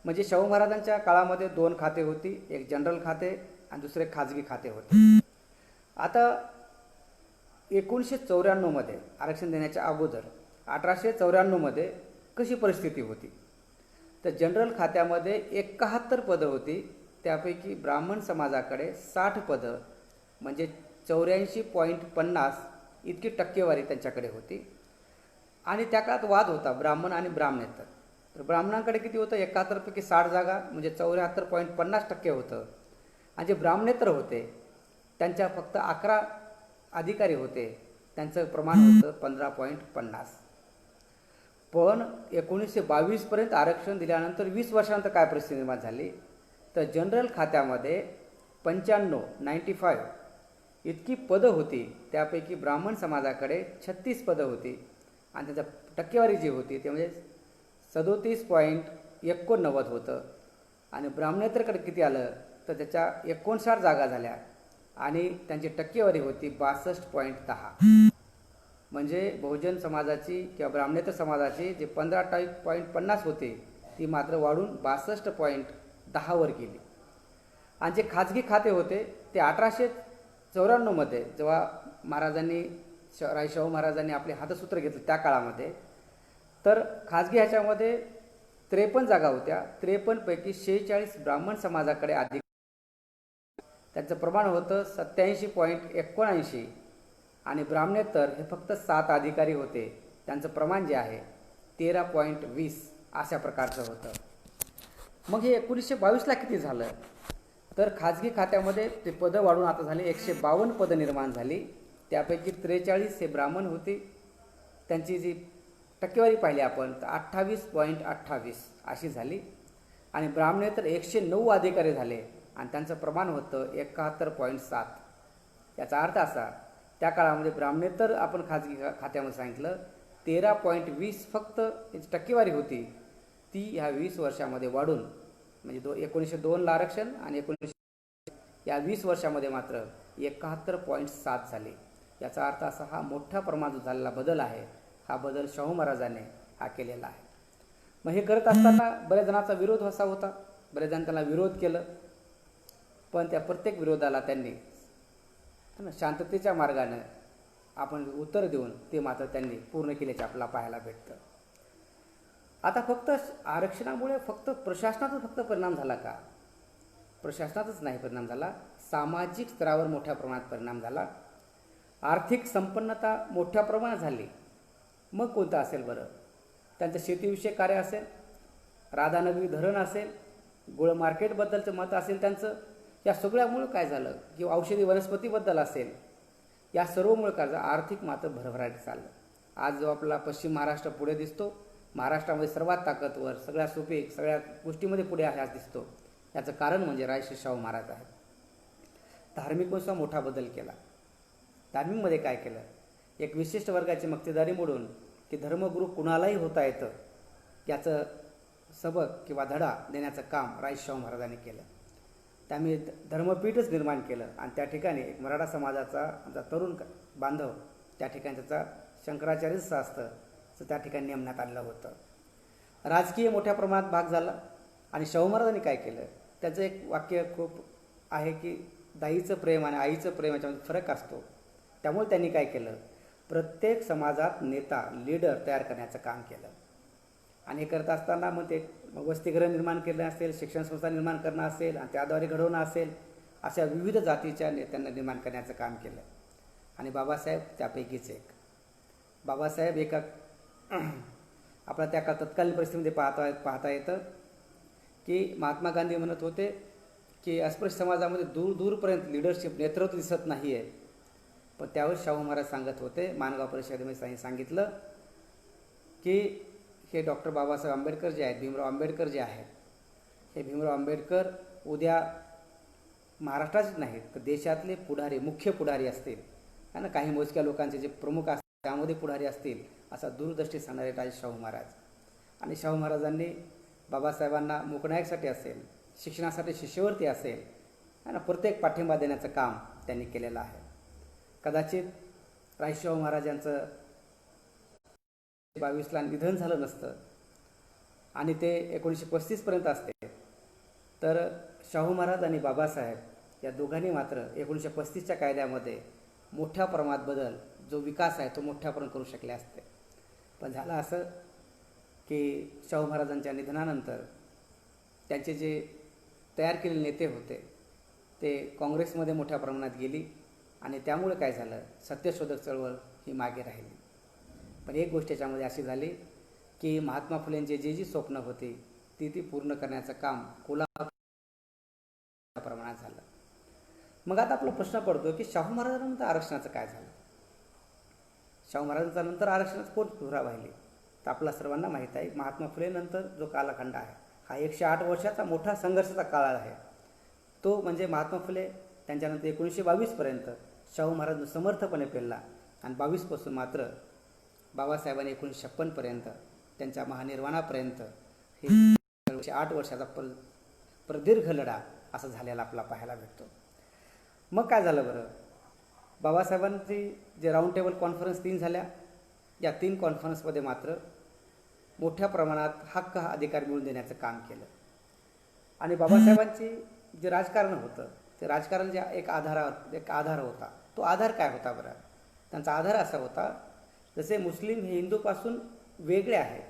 म्हणजे शाहू महाराजांच्या काळामध्ये 2 खाते होती, एक जनरल खाते आणि दुसरे खाजगी खाते होते. आता 1994मध्ये आरक्षण देण्याच्या अगोदर 1894मध्ये कशी परिस्थिती होती, तर जनरल खात्यामध्ये 71 पदं होती, त्यापैकी ब्राह्मण समाजाकडे 60 पदं म्हणजे 84.50 इतकी टक्केवारी त्यांच्याकडे होती. आणि त्या काळात वाद होता ब्राह्मण आणि ब्राह्मणेतर. तर ब्राह्मणांकडे किती होतं, 71 पैकी 60 जागा म्हणजे 74.50% होतं, आणि जे ब्राह्मणेतर होते त्यांच्या फक्त 11 अधिकारी होते, त्यांचं प्रमाण होतं 15.50. पण 1922पर्यंत आरक्षण दिल्यानंतर 20 वर्षानंतर काय परिस्थिती निर्माण झाली, तर जनरल खात्यामध्ये 95 इतकी पदं होती, त्यापैकी ब्राह्मण समाजाकडे 36 पदं होती आणि त्याचा टक्केवारी जी होती ते म्हणजे 37.89 होतं. आणि ब्राह्मणेतरकडे किती आलं तर त्याच्या 59 जागा झाल्या आणि त्यांची टक्केवारी होती 62.10. म्हणजे बहुजन समाजाची किंवा ब्राह्मणेतर समाजाची जे 15.50 होते ती मात्र वाढून 62.10वर गेली. आणि जे खाजगी खाते होते ते 1894मध्ये जेव्हा महाराजांनी शाहू महाराजांनी आपले हातसूत्र घेतले त्या काळामध्ये, तर खाजगी ह्याच्यामध्ये 53 जागा होत्या. 53 पैकी 46 ब्राह्मण समाजाकडे अधिकार. त्यांचं प्रमाण होतं 87.79 आणि ब्राह्मणेतर हे फक्त 7 अधिकारी होते. त्यांचं प्रमाण जे आहे 13.20 अशा प्रकारचं होतं. मग हे 1922ला किती झालं तर खाजगी खात्यामध्ये ते पदं वाढून आता झाले 152 पदं निर्माण झाली. त्यापैकी 43 हे ब्राह्मण होते. त्यांची जी टक्केवारी पाहिली आपण तर 28.28 अशी झाली आणि ब्राह्मणेतर 109 अधिकारी झाले आणि त्यांचं प्रमाण होतं 71.7. याचा अर्थ असा त्या काळामध्ये ब्राह्मणेतर आपण खाजगी खात्यामध्ये सांगितलं 13.20 फक्त याची टक्केवारी होती. ती ह्या 20 वर्षामध्ये वाढून म्हणजे 1902ला आरक्षण आणि 1900 या 20 वर्षामध्ये मात्र 71.7 झाले. याचा अर्थ असा हा मोठ्या प्रमाणात झालेला बदल आहे. हा बदल शाहू महाराजांनी हा केलेला आहे. मग हे करत असताना बऱ्याच जणांचा विरोध असा होता. बरेच जण त्याला विरोध केलं पण त्या प्रत्येक विरोधाला त्यांनी शांततेच्या मार्गाने आपण उत्तर देऊन ते मात्र त्यांनी पूर्ण केल्याचे आपल्याला पाहायला भेटतं. आता फक्त आरक्षणामुळे फक्त प्रशासनातच फक्त परिणाम झाला का? प्रशासनातच नाही परिणाम झाला, सामाजिक स्तरावर मोठ्या प्रमाणात परिणाम झाला. आर्थिक संपन्नता मोठ्या प्रमाणात झाली. मग कोणतं असेल बरं? त्यांचं शेतीविषयक कार्य असेल, राधानगरी धरण असेल, गोळ मार्केटबद्दलचं मत असेल त्यांचं, या सगळ्यामुळं काय झालं किंवा औषधी वनस्पतीबद्दल असेल, या सर्वमुळे काय झालं आर्थिक मात्र भरभराट चाललं. आज जो आपला पश्चिम महाराष्ट्र पुढे दिसतो, महाराष्ट्रामध्ये सर्वात ताकदवर, सगळ्या सुपीक, सगळ्या गोष्टीमध्ये पुढे आहे आज दिसतो, याचं कारण म्हणजे राजश्री शाहू महाराज आहेत. धार्मिकनुसार मोठा बदल केला. धार्मिकमध्ये काय केलं? एक विशिष्ट वर्गाची मक्तेदारी मोडून की धर्मगुरू कुणालाही होता येतं याचं सबक किंवा धडा देण्याचं काम राजश्री शाहू महाराजांनी केलं. त्यामुळे धर्मपीठच निर्माण केलं आणि त्या ठिकाणी एक मराठा समाजाचा आमचा तरुण बांधव त्या ठिकाणी त्याचा शंकराचार्य शास्त्र त्या ठिकाणी नेमण्यात आलेलं होतं. राजकीय मोठ्या प्रमाणात भाग झाला आणि शाहू महाराजांनी काय केलं? त्याचं एक वाक्य खूप आहे की दाईचं प्रेम आणि आईचं प्रेम याच्यामध्ये फरक असतो. त्यामुळे त्यांनी काय केलं? प्रत्येक समाजात नेता लीडर तयार करण्याचं काम केलं आणि हे करत असताना मग ते वसतिगृह निर्माण केलं असेल, शिक्षण संस्था निर्माण करणं असेल आणि त्याद्वारे घडवणं असेल, अशा विविध जातीच्या नेत्यांना निर्माण करण्याचं काम केलं. आणि बाबासाहेब त्यापैकीच एक. बाबासाहेब एका आपल्या त्या तत्कालीन परिस्थितीमध्ये पाहता येतं की महात्मा गांधी म्हणत होते की अस्पृश्य समाजामध्ये दूरपर्यंत लिडरशिप नेतृत्व दिसत नाही आहे. पण त्यावेळेस शाहू महाराज सांगत होते, माणगाव परिषदेमध्ये सांगितलं की हे डॉक्टर बाबासाहेब आंबेडकर जे आहेत, भीमराव आंबेडकर जे आहेत, हे भीमराव आंबेडकर उद्या महाराष्ट्राचेच नाहीत तर देशातले पुढारी, मुख्य पुढारी असतील आणि काही मोजक्या लोकांचे जे प्रमुख असतील त्यामध्ये पुढारी असतील, असा दूरदृष्टी सांगणारे राजे शाहू महाराज. आणि शाहू महाराजांनी बाबासाहेबांना मूकनायकसाठी असेल, शिक्षणासाठी शिष्यवृत्ती असेल आणि प्रत्येक पाठिंबा देण्याचं काम त्यांनी केलेलं आहे. कदाचित राजे शाहू महाराजांचं 22ला निधन झालं नसतं आणि ते 1935पर्यंत असते तर शाहू महाराज आणि बाबासाहेब या दोघांनी मात्र 1935च्या कायद्यामध्ये मोठ्या प्रमाणात बदल, जो विकास आहे तो मोठ्या प्रमाणात करू शकले असते. पण झालं असं की शाहू महाराजांच्या निधनानंतर त्यांचे जे तयार केलेले नेते होते ते काँग्रेसमध्ये मोठ्या प्रमाणात गेली आणि त्यामुळे काय झालं, सत्यशोधक चळवळ ही मागे राहिली. पण एक गोष्ट याच्यामध्ये अशी झाली की महात्मा फुलेंची जी स्वप्न होती ती पूर्ण करण्याचं काम कोल्हापूर प्रमाणात झालं. मग आता आपला प्रश्न पडतो की शाहू महाराजांनंतर आरक्षणाचं काय झालं? शाहू महाराजांच्या नंतर आरक्षणाचं कोण धुरा वाहिली? तर आपल्या सर्वांना माहीत आहे महात्मा फुलेनंतर जो कालखंड आहे हा 108 वर्षाचा मोठा संघर्षाचा काळ आहे. तो म्हणजे महात्मा फुले त्यांच्यानंतर 1922पर्यंत शाहू महाराज समर्थपणे पेलला आणि 22पासून मात्र बाबासाहेबांनी 1956पर्यंत त्यांच्या महानिर्वाणापर्यंत हे 108 वर्षाचा प्रदीर्घ लढा असं झालेला आपल्याला पाहायला भेटतो. मग काय झालं बरं? बाबासाहेबांची जे राऊंड टेबल कॉन्फरन्स 3 झाल्या, या 3 कॉन्फरन्समध्ये मात्र मोठ्या प्रमाणात हक्क हा अधिकार मिळवून देण्याचं काम केलं. आणि बाबासाहेबांची जे राजकारण होतं ते राजकारण जे एक आधार होता. तो आधार काय होता बरं? त्यांचा आधार असा होता जसे मुस्लिम हे हिंदूपासून वेगळे आहेत,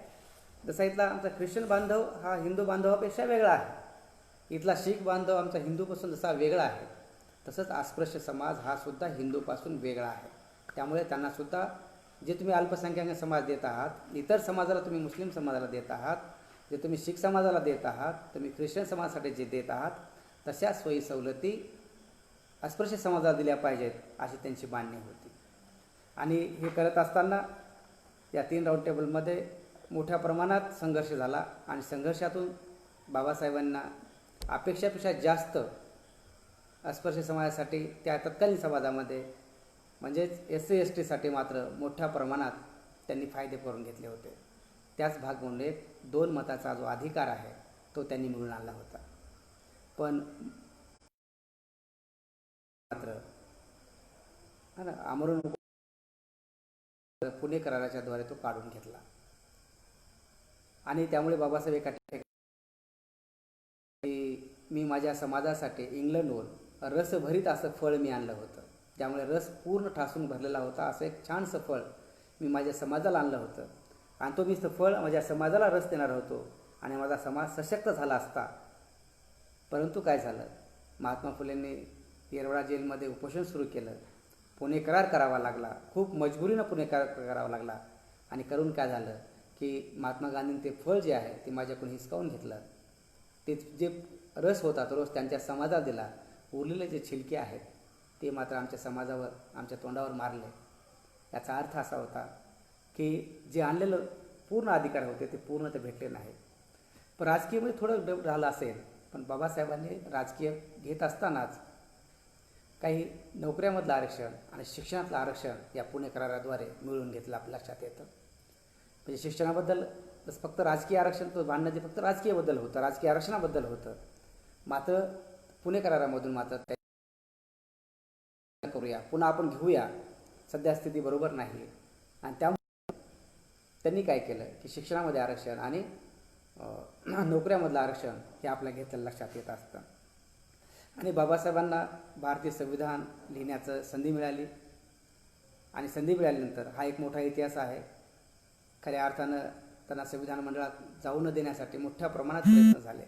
जसा इथला आमचा ख्रिश्चन बांधव हा हिंदू बांधवापेक्षा वेगळा आहे, इथला शीख बांधव आमचा हिंदूपासून जसा वेगळा आहे, तसंच अस्पृश्य समाज हा सुद्धा हिंदूपासून वेगळा आहे. त्यामुळे त्यांनासुद्धा जे तुम्ही अल्पसंख्याक समाज देत आहात, इतर समाजाला तुम्ही मुस्लिम समाजाला देत आहात, जे तुम्ही शीख समाजाला देत आहात, तुम्ही ख्रिश्चन समाजासाठी जे देत आहात, तशा सोयी सवलती अस्पृश्य समाजाला दिल्या पाहिजेत अशी त्यांची मागणी होती. आणि हे करत असताना या 3 राऊंड टेबलमध्ये मोठ्या प्रमाणात संघर्ष झाला आणि संघर्षातून बाबासाहेबांना अपेक्षापेक्षा जास्त अस्पृश्य समाजासाठी त्या तत्कालीन समाजामध्ये म्हणजेच SC/ST मात्र मोठ्या प्रमाणात त्यांनी फायदे करून घेतले होते. त्याच भाग म्हणून 2 मताचा जो अधिकार आहे तो त्यांनी मिळून आणला होता. पण मात्र आमरण पुणे कराराच्या द्वारे तो काढून घेतला आणि त्यामुळे बाबासाहेब एका मी माझ्या समाजासाठी इंग्लंडहून रसभरीत असं फळ मी आणलं होतं, त्यामुळे रस पूर्ण ठासून भरलेला होता. असं एक छानसं फळ मी माझ्या समाजाला आणलं होतं आणि तो मी फळ माझ्या समाजाला रस देणार होतो आणि माझा समाज सशक्त झाला असता. परंतु काय झालं, महात्मा फुलेंनी येरवडा जेलमध्ये उपोषण सुरू केलं, पुणे करार करावा लागला, खूप मजबुरीनं पुणे करार करावा लागला आणि करून काय झालं की महात्मा गांधींनी ते फळ जे आहे ते माझ्याकडून हिसकावून घेतलं. ते जे रस होता तो रस त्यांच्या समाजाला दिला, उरलेले जे छिलके आहेत ते मात्र आमच्या समाजावर, आमच्या तोंडावर मारले. याचा अर्थ असा होता की जे आणलेलं पूर्ण अधिकार होते ते पूर्ण ते भेटले नाही. पण राजकीयमध्ये थोडं डेव्हलप झालं असेल, पण बाबासाहेबांनी राजकीय घेत असतानाच काही नोकऱ्यामधलं आरक्षण आणि शिक्षणातलं आरक्षण या पुणे कराराद्वारे मिळवून घेतलं आपल्या लक्षात येतं. म्हणजे शिक्षणाबद्दल फक्त राजकीय आरक्षण तो भांडणं जे फक्त राजकीयबद्दल होतं, राजकीय आरक्षणाबद्दल होतं. मात्र पुणे करारामधून मात्र करूया, पुन्हा आपण घेऊया, सध्या स्थिती बरोबर नाही. आणि त्यामुळे त्यांनी काय केलं की शिक्षणामध्ये आरक्षण आणि नोकऱ्यामधलं आरक्षण हे आपल्या घेतलेलं लक्षात येत असतं. आणि बाबासाहेबांना भारतीय संविधान लिहिण्याचं संधी मिळाली आणि संधी मिळाल्यानंतर हा एक मोठा इतिहास आहे. खऱ्या अर्थानं त्यांना संविधान मंडळात जाऊ न देण्यासाठी मोठ्या प्रमाणात प्रयत्न झाले,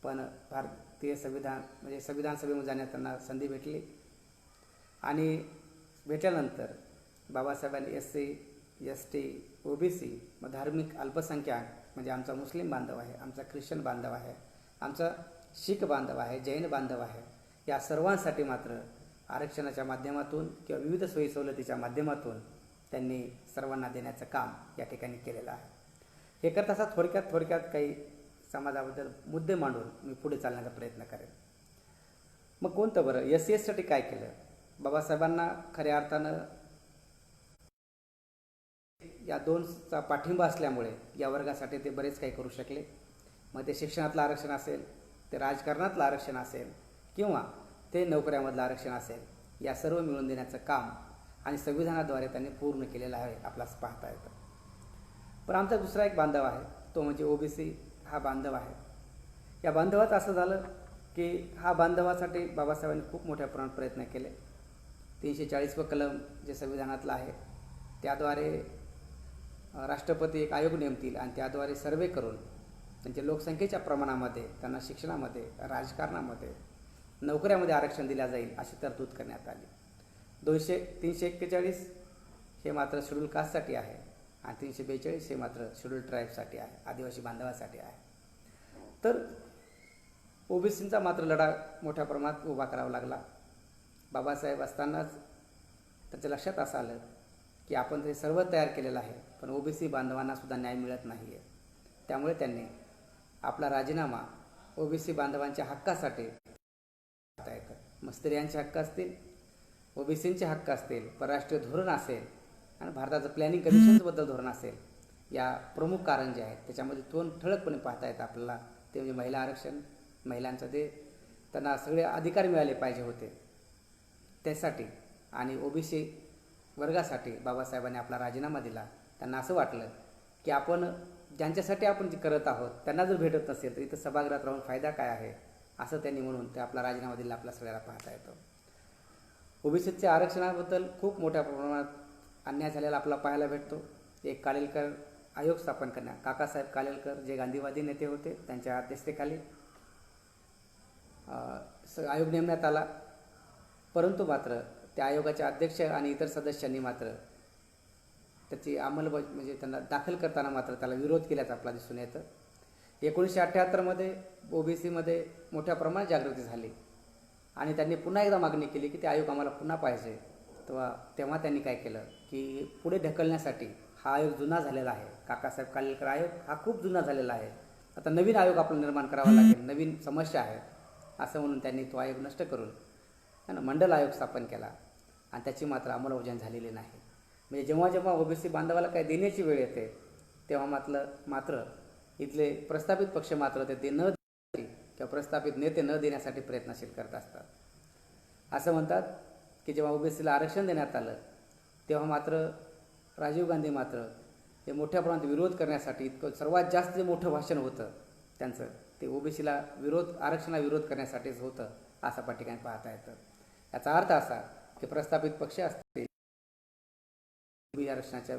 पण भारतीय संविधान म्हणजे संविधान सभेमध्ये जाण्यात त्यांना संधी भेटली. आणि भेटल्यानंतर बाबासाहेबांनी SC, ST, OBC व धार्मिक अल्पसंख्याक म्हणजे आमचा मुस्लिम बांधव आहे, आमचा ख्रिश्चन बांधव आहे, आमचा शीख बांधव आहे, जैन बांधव आहे, या सर्वांसाठी मात्र आरक्षणाच्या माध्यमातून किंवा विविध सोयी सवलतीच्या माध्यमातून त्यांनी सर्वांना देण्याचं काम या ठिकाणी केलेलं आहे. हे करत असा थोडक्यात काही समाजाबद्दल मुद्दे मांडून मी पुढे चालण्याचा प्रयत्न करेन. मग कोणतं बरं SC/ST काय केलं? बाबासाहेबांना खऱ्या अर्थानं या 2चा पाठिंबा असल्यामुळे या वर्गासाठी ते बरेच काही करू शकले. मग ते शिक्षणातलं आरक्षण असेल, ते राजकारणातलं आरक्षण असेल किंवा ते नोकऱ्यामधलं आरक्षण असेल, या सर्व मिळवून देण्याचं काम आणि संविधानाद्वारे त्यांनी पूर्ण केलेलं आहे आपल्याला पाहता येतं. पण आमचा दुसरा एक बांधव आहे, तो म्हणजे OBC हा बांधव आहे. या बांधवात असं झालं की हा बांधवासाठी बाबासाहेबांनी खूप मोठ्या प्रमाणात प्रयत्न केले. 340 कलम जे संविधानातलं आहे त्याद्वारे राष्ट्रपती एक आयोग नेमतील आणि त्याद्वारे सर्वे करून त्यांच्या लोकसंख्येच्या प्रमाणामध्ये त्यांना शिक्षणामध्ये, राजकारणामध्ये, नोकऱ्यामध्ये आरक्षण दिल्या जाईल अशी तरतूद करण्यात आली. 341 हे मात्र शेड्यूल कास्टसाठी आहे आणि 342 हे मात्र शेड्यूल ट्राईबसाठी आहे, आदिवासी बांधवासाठी आहे. तर OBCचा मात्र लढा मोठ्या प्रमाणात उभा करावा लागला. बाबासाहेब असतानाच त्यांच्या लक्षात असं आलं की आपण ते सर्व तयार केलेलं आहे, पण OBC बांधवांना सुद्धा न्याय मिळत नाही आहे. त्यामुळे त्यांनी आपला राजीनामा OBC बांधवांच्या हक्कासाठी येतं. मग स्त्रियांचे हक्क असतील, OBCचे हक्क असतील, परराष्ट्रीय धोरण असेल आणि भारताचं प्लॅनिंग कमिशनबद्दल धोरण असेल, या प्रमुख कारण जे आहेत त्याच्यामध्ये 2 ठळकपणे पाहता येतं आपल्याला. ते म्हणजे महिला आरक्षण, महिलांचं ते त्यांना सगळे अधिकार मिळाले पाहिजे होते त्यासाठी, आणि OBC वर्गासाठी बाबासाहेबांनी आपला राजीनामा दिला. त्यांना असं वाटलं की आपण ज्यांच्यासाठी आपण जे करत आहोत त्यांना जर भेटत नसेल तर इथं सभागृहात राहून फायदा काय आहे, असं त्यांनी म्हणून ते आपला राजीनामा दिला आपल्या सगळ्याला पाहता येतो. OBCच्या आरक्षणाबद्दल खूप मोठ्या प्रमाणात अन्याय झालेला आपल्याला पाहायला भेटतो. एक काळेलकर आयोग स्थापन करण्यात काकासाहेब कालेलकर जे गांधीवादी नेते होते त्यांच्या अध्यक्षतेखाली आयोग नेमण्यात आला. परंतु मात्र त्या आयोगाचे अध्यक्ष आणि इतर सदस्यांनी मात्र त्याची अंमलबजावणी म्हणजे त्यांना दाखल करताना मात्र त्याला विरोध केल्याचं आपल्याला दिसून येतं. 1978मध्ये ओबीसीमध्ये मोठ्या प्रमाणात जागृती झाली आणि त्यांनी पुन्हा एकदा मागणी केली की ते आयोग आम्हाला पुन्हा पाहिजे. तेव्हा त्यांनी काय केलं की पुढे ढकलण्यासाठी हा आयोग जुना झालेला आहे, काकासाहेब कालेलकर आयोग हा खूप जुना झालेला आहे, आता नवीन आयोग आपल्याला निर्माण करावा लागेल, नवीन समस्या आहे असं म्हणून त्यांनी तो आयोग नष्ट करून मंडल आयोग स्थापन केला आणि त्याची मात्र अंमलबजावणी झालेली नाही. म्हणजे जेव्हा जेव्हा ओबीसी बांधवाला काय देण्याची वेळ येते तेव्हा मात्र इथले प्रस्थापित पक्ष मात्र ते न किंवा प्रस्थापित नेते न देण्यासाठी प्रयत्नशील करत असतात. असं म्हणतात की जेव्हा ओबीसीला आरक्षण देण्यात आलं तेव्हा मात्र राजीव गांधी मात्र हे मोठ्या प्रमाणात विरोध करण्यासाठी इतकं सर्वात जास्त जे मोठं भाषण होतं त्यांचं ते ओबीसीला आरक्षणाला विरोध करण्यासाठीच होतं असं पाठिकाणी पाहता येतं. याचा अर्थ असा की प्रस्थापित पक्ष असतील आरक्षणाच्या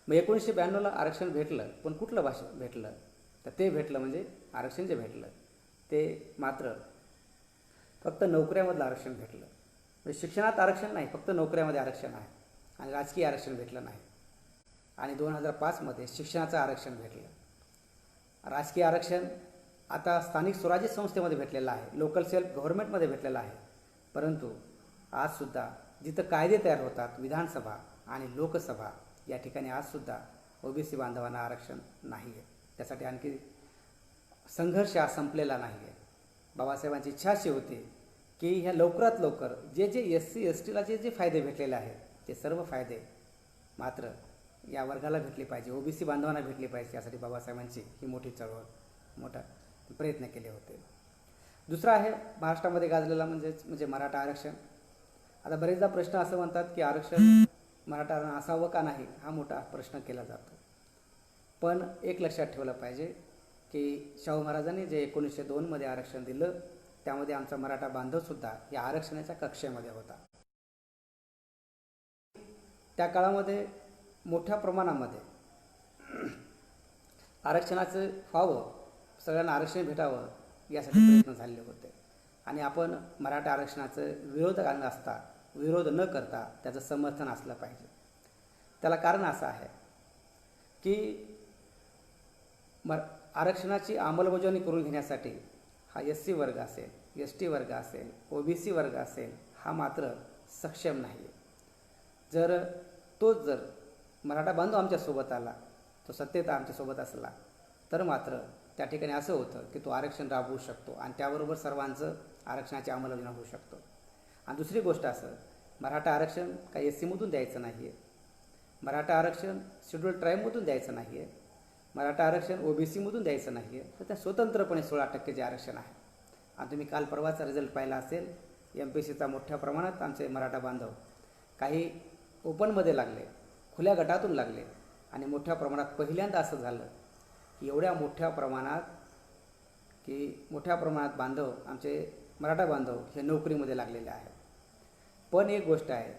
1992ला आरक्षण भेटलं, पण कुठलं भाषण भेटलं तर ते भेटलं म्हणजे आरक्षण जे भेटलं ते मात्र फक्त नोकऱ्यामधलं आरक्षण भेटलं. म्हणजे शिक्षणात आरक्षण नाही, फक्त नोकऱ्यामध्ये आरक्षण आहे आणि राजकीय आरक्षण भेटलं नाही. आणि 2005मध्ये शिक्षणाचं आरक्षण भेटलं. राजकीय आरक्षण आता स्थानिक स्वराज्य संस्थेमध्ये भेटलेलं आहे, लोकल सेल्फ गव्हर्नमेंटमध्ये भेटलेलं आहे. परंतु आजसुद्धा जिथं कायदे तयार होतात विधानसभा आणि लोकसभा या ठिकाणी आजसुद्धा ओबीसी बांधवांना आरक्षण नाही आहे. त्यासाठी आणखी संघर्ष हा संपलेला नाही आहे. बाबासाहेबांची इच्छा अशी होती की ह्या लवकरात लवकर जे SC STला जे फायदे भेटलेले आहेत ते सर्व फायदे मात्र या वर्गाला भेटले पाहिजे, ओबीसी बांधवांना भेटले पाहिजे. यासाठी बाबासाहेबांची ही मोठी चळवळ मोठा प्रयत्न केले होते. दुसरा आहे महाराष्ट्रामध्ये गाजलेला म्हणजे मराठा आरक्षण. आता बरेचदा प्रश्न असं म्हणतात की आरक्षण मराठा असावं का नाही, हा मोठा प्रश्न केला जातो. पण एक लक्षात ठेवलं पाहिजे की शाहू महाराजांनी जे 1902मध्ये आरक्षण दिलं त्यामध्ये आमचा मराठा बांधवसुद्धा या आरक्षणाच्या कक्षेमध्ये होता. त्या काळामध्ये मोठ्या प्रमाणामध्ये आरक्षणाचं व्हावं, सगळ्यांना आरक्षण भेटावं यासाठी प्रयत्न झालेले होते. आणि आपण मराठा आरक्षणाचं विरोध न करता त्याचं समर्थन असलं पाहिजे. त्याला कारण असं आहे की आरक्षणाची अंमलबजावणी करून घेण्यासाठी हा SC वर्ग असेल, ST वर्ग असेल, OBC वर्ग असेल हा मात्र सक्षम नाही आहे. जर मराठा बांधव आमच्यासोबत आला, तो सत्तेत आमच्यासोबत असला तर मात्र त्या ठिकाणी असं होतं की तो आरक्षण राबवू शकतो आणि त्याबरोबर सर्वांचं आरक्षणाची अंमलबजावणी होऊ शकतो. आणि दुसरी गोष्ट असं, मराठा आरक्षण काही SCमधून द्यायचं नाही आहे, मराठा आरक्षण शेड्यूल्ड ट्राईबमधून द्यायचं नाही आहे, मराठा आरक्षण OBCमधून द्यायचं नाही आहे, तर त्या स्वतंत्रपणे 16% जे आरक्षण आहे. आणि तुम्ही काल परवाचा रिझल्ट पाहिला असेल, MPSCचा मोठ्या प्रमाणात आमचे मराठा बांधव काही ओपनमध्ये लागले, खुल्या गटातून लागले आणि मोठ्या प्रमाणात पहिल्यांदा असं झालं की एवढ्या मोठ्या प्रमाणात बांधव आमचे मराठा बांधव हे नोकरीमध्ये लागलेले आहेत. पण एक गोष्ट आहे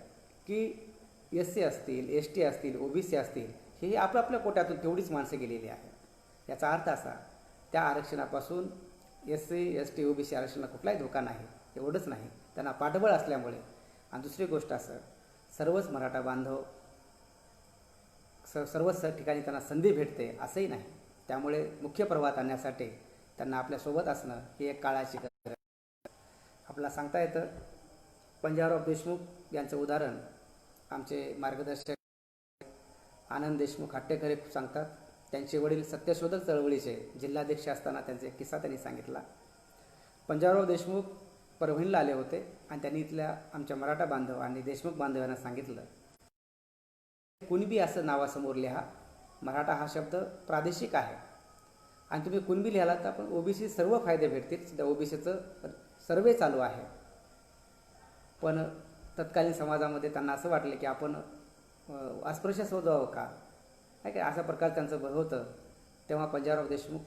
की SC असतील, ST असतील, OBC असतील हे आपल्या कोट्यातून तेवढीच माणसं गेलेली आहेत. याचा अर्थ असा, त्या आरक्षणापासून SC ST OBC आरक्षणाला कुठलाही धोका नाही. एवढंच नाही, त्यांना पाठबळ असल्यामुळे. आणि दुसरी गोष्ट असं, सर्वच मराठा बांधव सर्वच ठिकाणी त्यांना संधी भेटते असंही नाही. त्यामुळे मुख्य प्रवाहात आणण्यासाठी त्यांना आपल्यासोबत असणं ही एक काळाची गरज आहे. आपल्याला सांगता येतं, पंजाबराव देशमुख यांचं उदाहरण आमचे मार्गदर्शक आनंद देशमुख हट्टेकर सांगतात. त्यांचे वडील सत्यशोधक चळवळीचे जिल्हाध्यक्ष असताना त्यांचा एक किस्सा त्यांनी सांगितला. पंजाबराव देशमुख परभणीला आले होते आणि त्यांनी इथल्या आमच्या मराठा बांधव आणि देशमुख बांधवांना सांगितलं, कुणबी असं नावासमोर लिहा, मराठा हा शब्द प्रादेशिक आहे आणि तुम्ही कुणबी लिहाल तर आपण OBC सर्व फायदे भेटतील. सध्या OBCचं सर्वे चालू आहे. पण तत्कालीन समाजामध्ये त्यांना असं वाटलं की आपण अस्पृश्य शोधावं का, आहे काय, असा प्रकार त्यांचं होतं. तेव्हा पंजाबराव देशमुख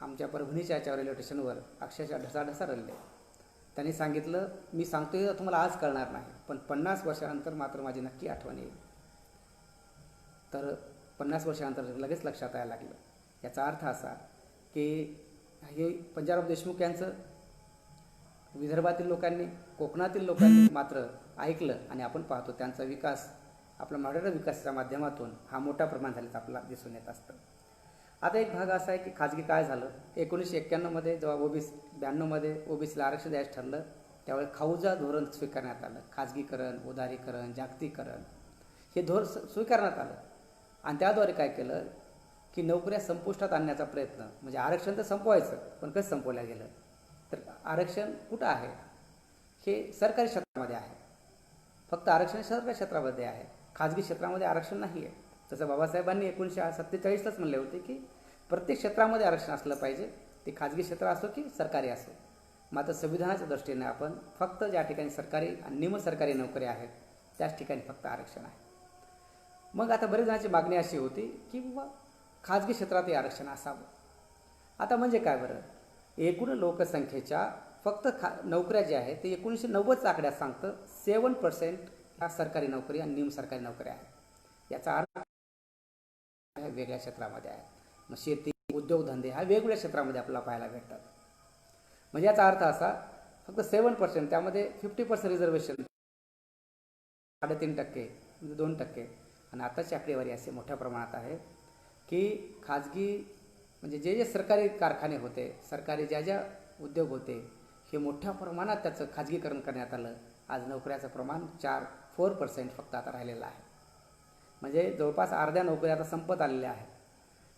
आमच्या परभणीच्या याच्यावर रेल्वे स्टेशनवर अक्षरशः ढसाढसा रडले. त्यांनी सांगितलं, मी सांगतोय तर तुम्हाला आज कळणार नाही, पण 50 वर्षानंतर मात्र माझी नक्की आठवण येईल. तर 50 वर्षानंतर लगेच लक्षात यायला लागलं. याचा अर्थ असा की हे पंजाबराव देशमुख यांचं विदर्भातील लोकांनी, कोकणातील लोकांनी मात्र ऐकलं आणि आपण पाहतो त्यांचा विकास आपला मराठा विकासाच्या माध्यमातून हा मोठ्या प्रमाणात झाल्याचं आपल्याला दिसून येत असतं. आता एक भाग असा आहे की खाजगी काय झालं, 1991मध्ये जेव्हा ओबीसी 92मध्ये ओबीसीला आरक्षण द्यायचं ठरलं त्यावेळी खाऊजा धोरण स्वीकारण्यात आलं. खाजगीकरण, उदारीकरण, जागतिकीकरण हे धोरण स्वीकारण्यात आलं आणि त्याद्वारे काय केलं की नोकऱ्या संपुष्टात आणण्याचा प्रयत्न, म्हणजे आरक्षण तर संपवायचं पण कसं संपवलं गेलं तर आरक्षण कुठं आहे, हे सरकारी क्षेत्रामध्ये आहे. फक्त आरक्षण सरकारी क्षेत्रामध्ये आहे, खाजगी क्षेत्रामध्ये आरक्षण नाही आहे. जसं बाबासाहेबांनी 1947लाच म्हणले होते की प्रत्येक क्षेत्रामध्ये आरक्षण असलं पाहिजे, ते खाजगी क्षेत्र असो की सरकारी असो. मात्र संविधानाच्या दृष्टीने आपण फक्त ज्या ठिकाणी सरकारी आणि निमसरकारी नोकऱ्या आहेत त्याच ठिकाणी फक्त आरक्षण आहे. मग आता बरेच जणांची मागणी अशी होती की बाबा खाजगी क्षेत्रातही आरक्षण असावं. आता म्हणजे काय बरं, एकूण लोकसंख्येच्या फक्त नोकऱ्या ज्या आहेत ते 1990च्या आकड्यात सांगतं 7% ह्या सरकारी नोकरी आणि निमसरकारी नोकऱ्या आहेत. याचा अर्थ वेगळ्या क्षेत्रामध्ये आहे. मग शेती, उद्योगधंदे हा वेगवेगळ्या क्षेत्रामध्ये आपल्याला पाहायला भेटतात. म्हणजे याचा अर्थ असा फक्त 7%, त्यामध्ये 50% रिझर्वेशन, 3.5% म्हणजे 2%. आणि आताची आकडेवारी असे मोठ्या प्रमाणात आहे की खाजगी म्हणजे जे सरकारी कारखाने होते, सरकारी ज्या उद्योग होते, हे मोठ्या प्रमाणात त्याचं खाजगीकरण करण्यात आलं. आज नोकऱ्याचं प्रमाण 4% फक्त आता राहिलेलं आहे. म्हणजे जवळपास अर्ध्या नोकऱ्या आता संपत आलेल्या आहेत.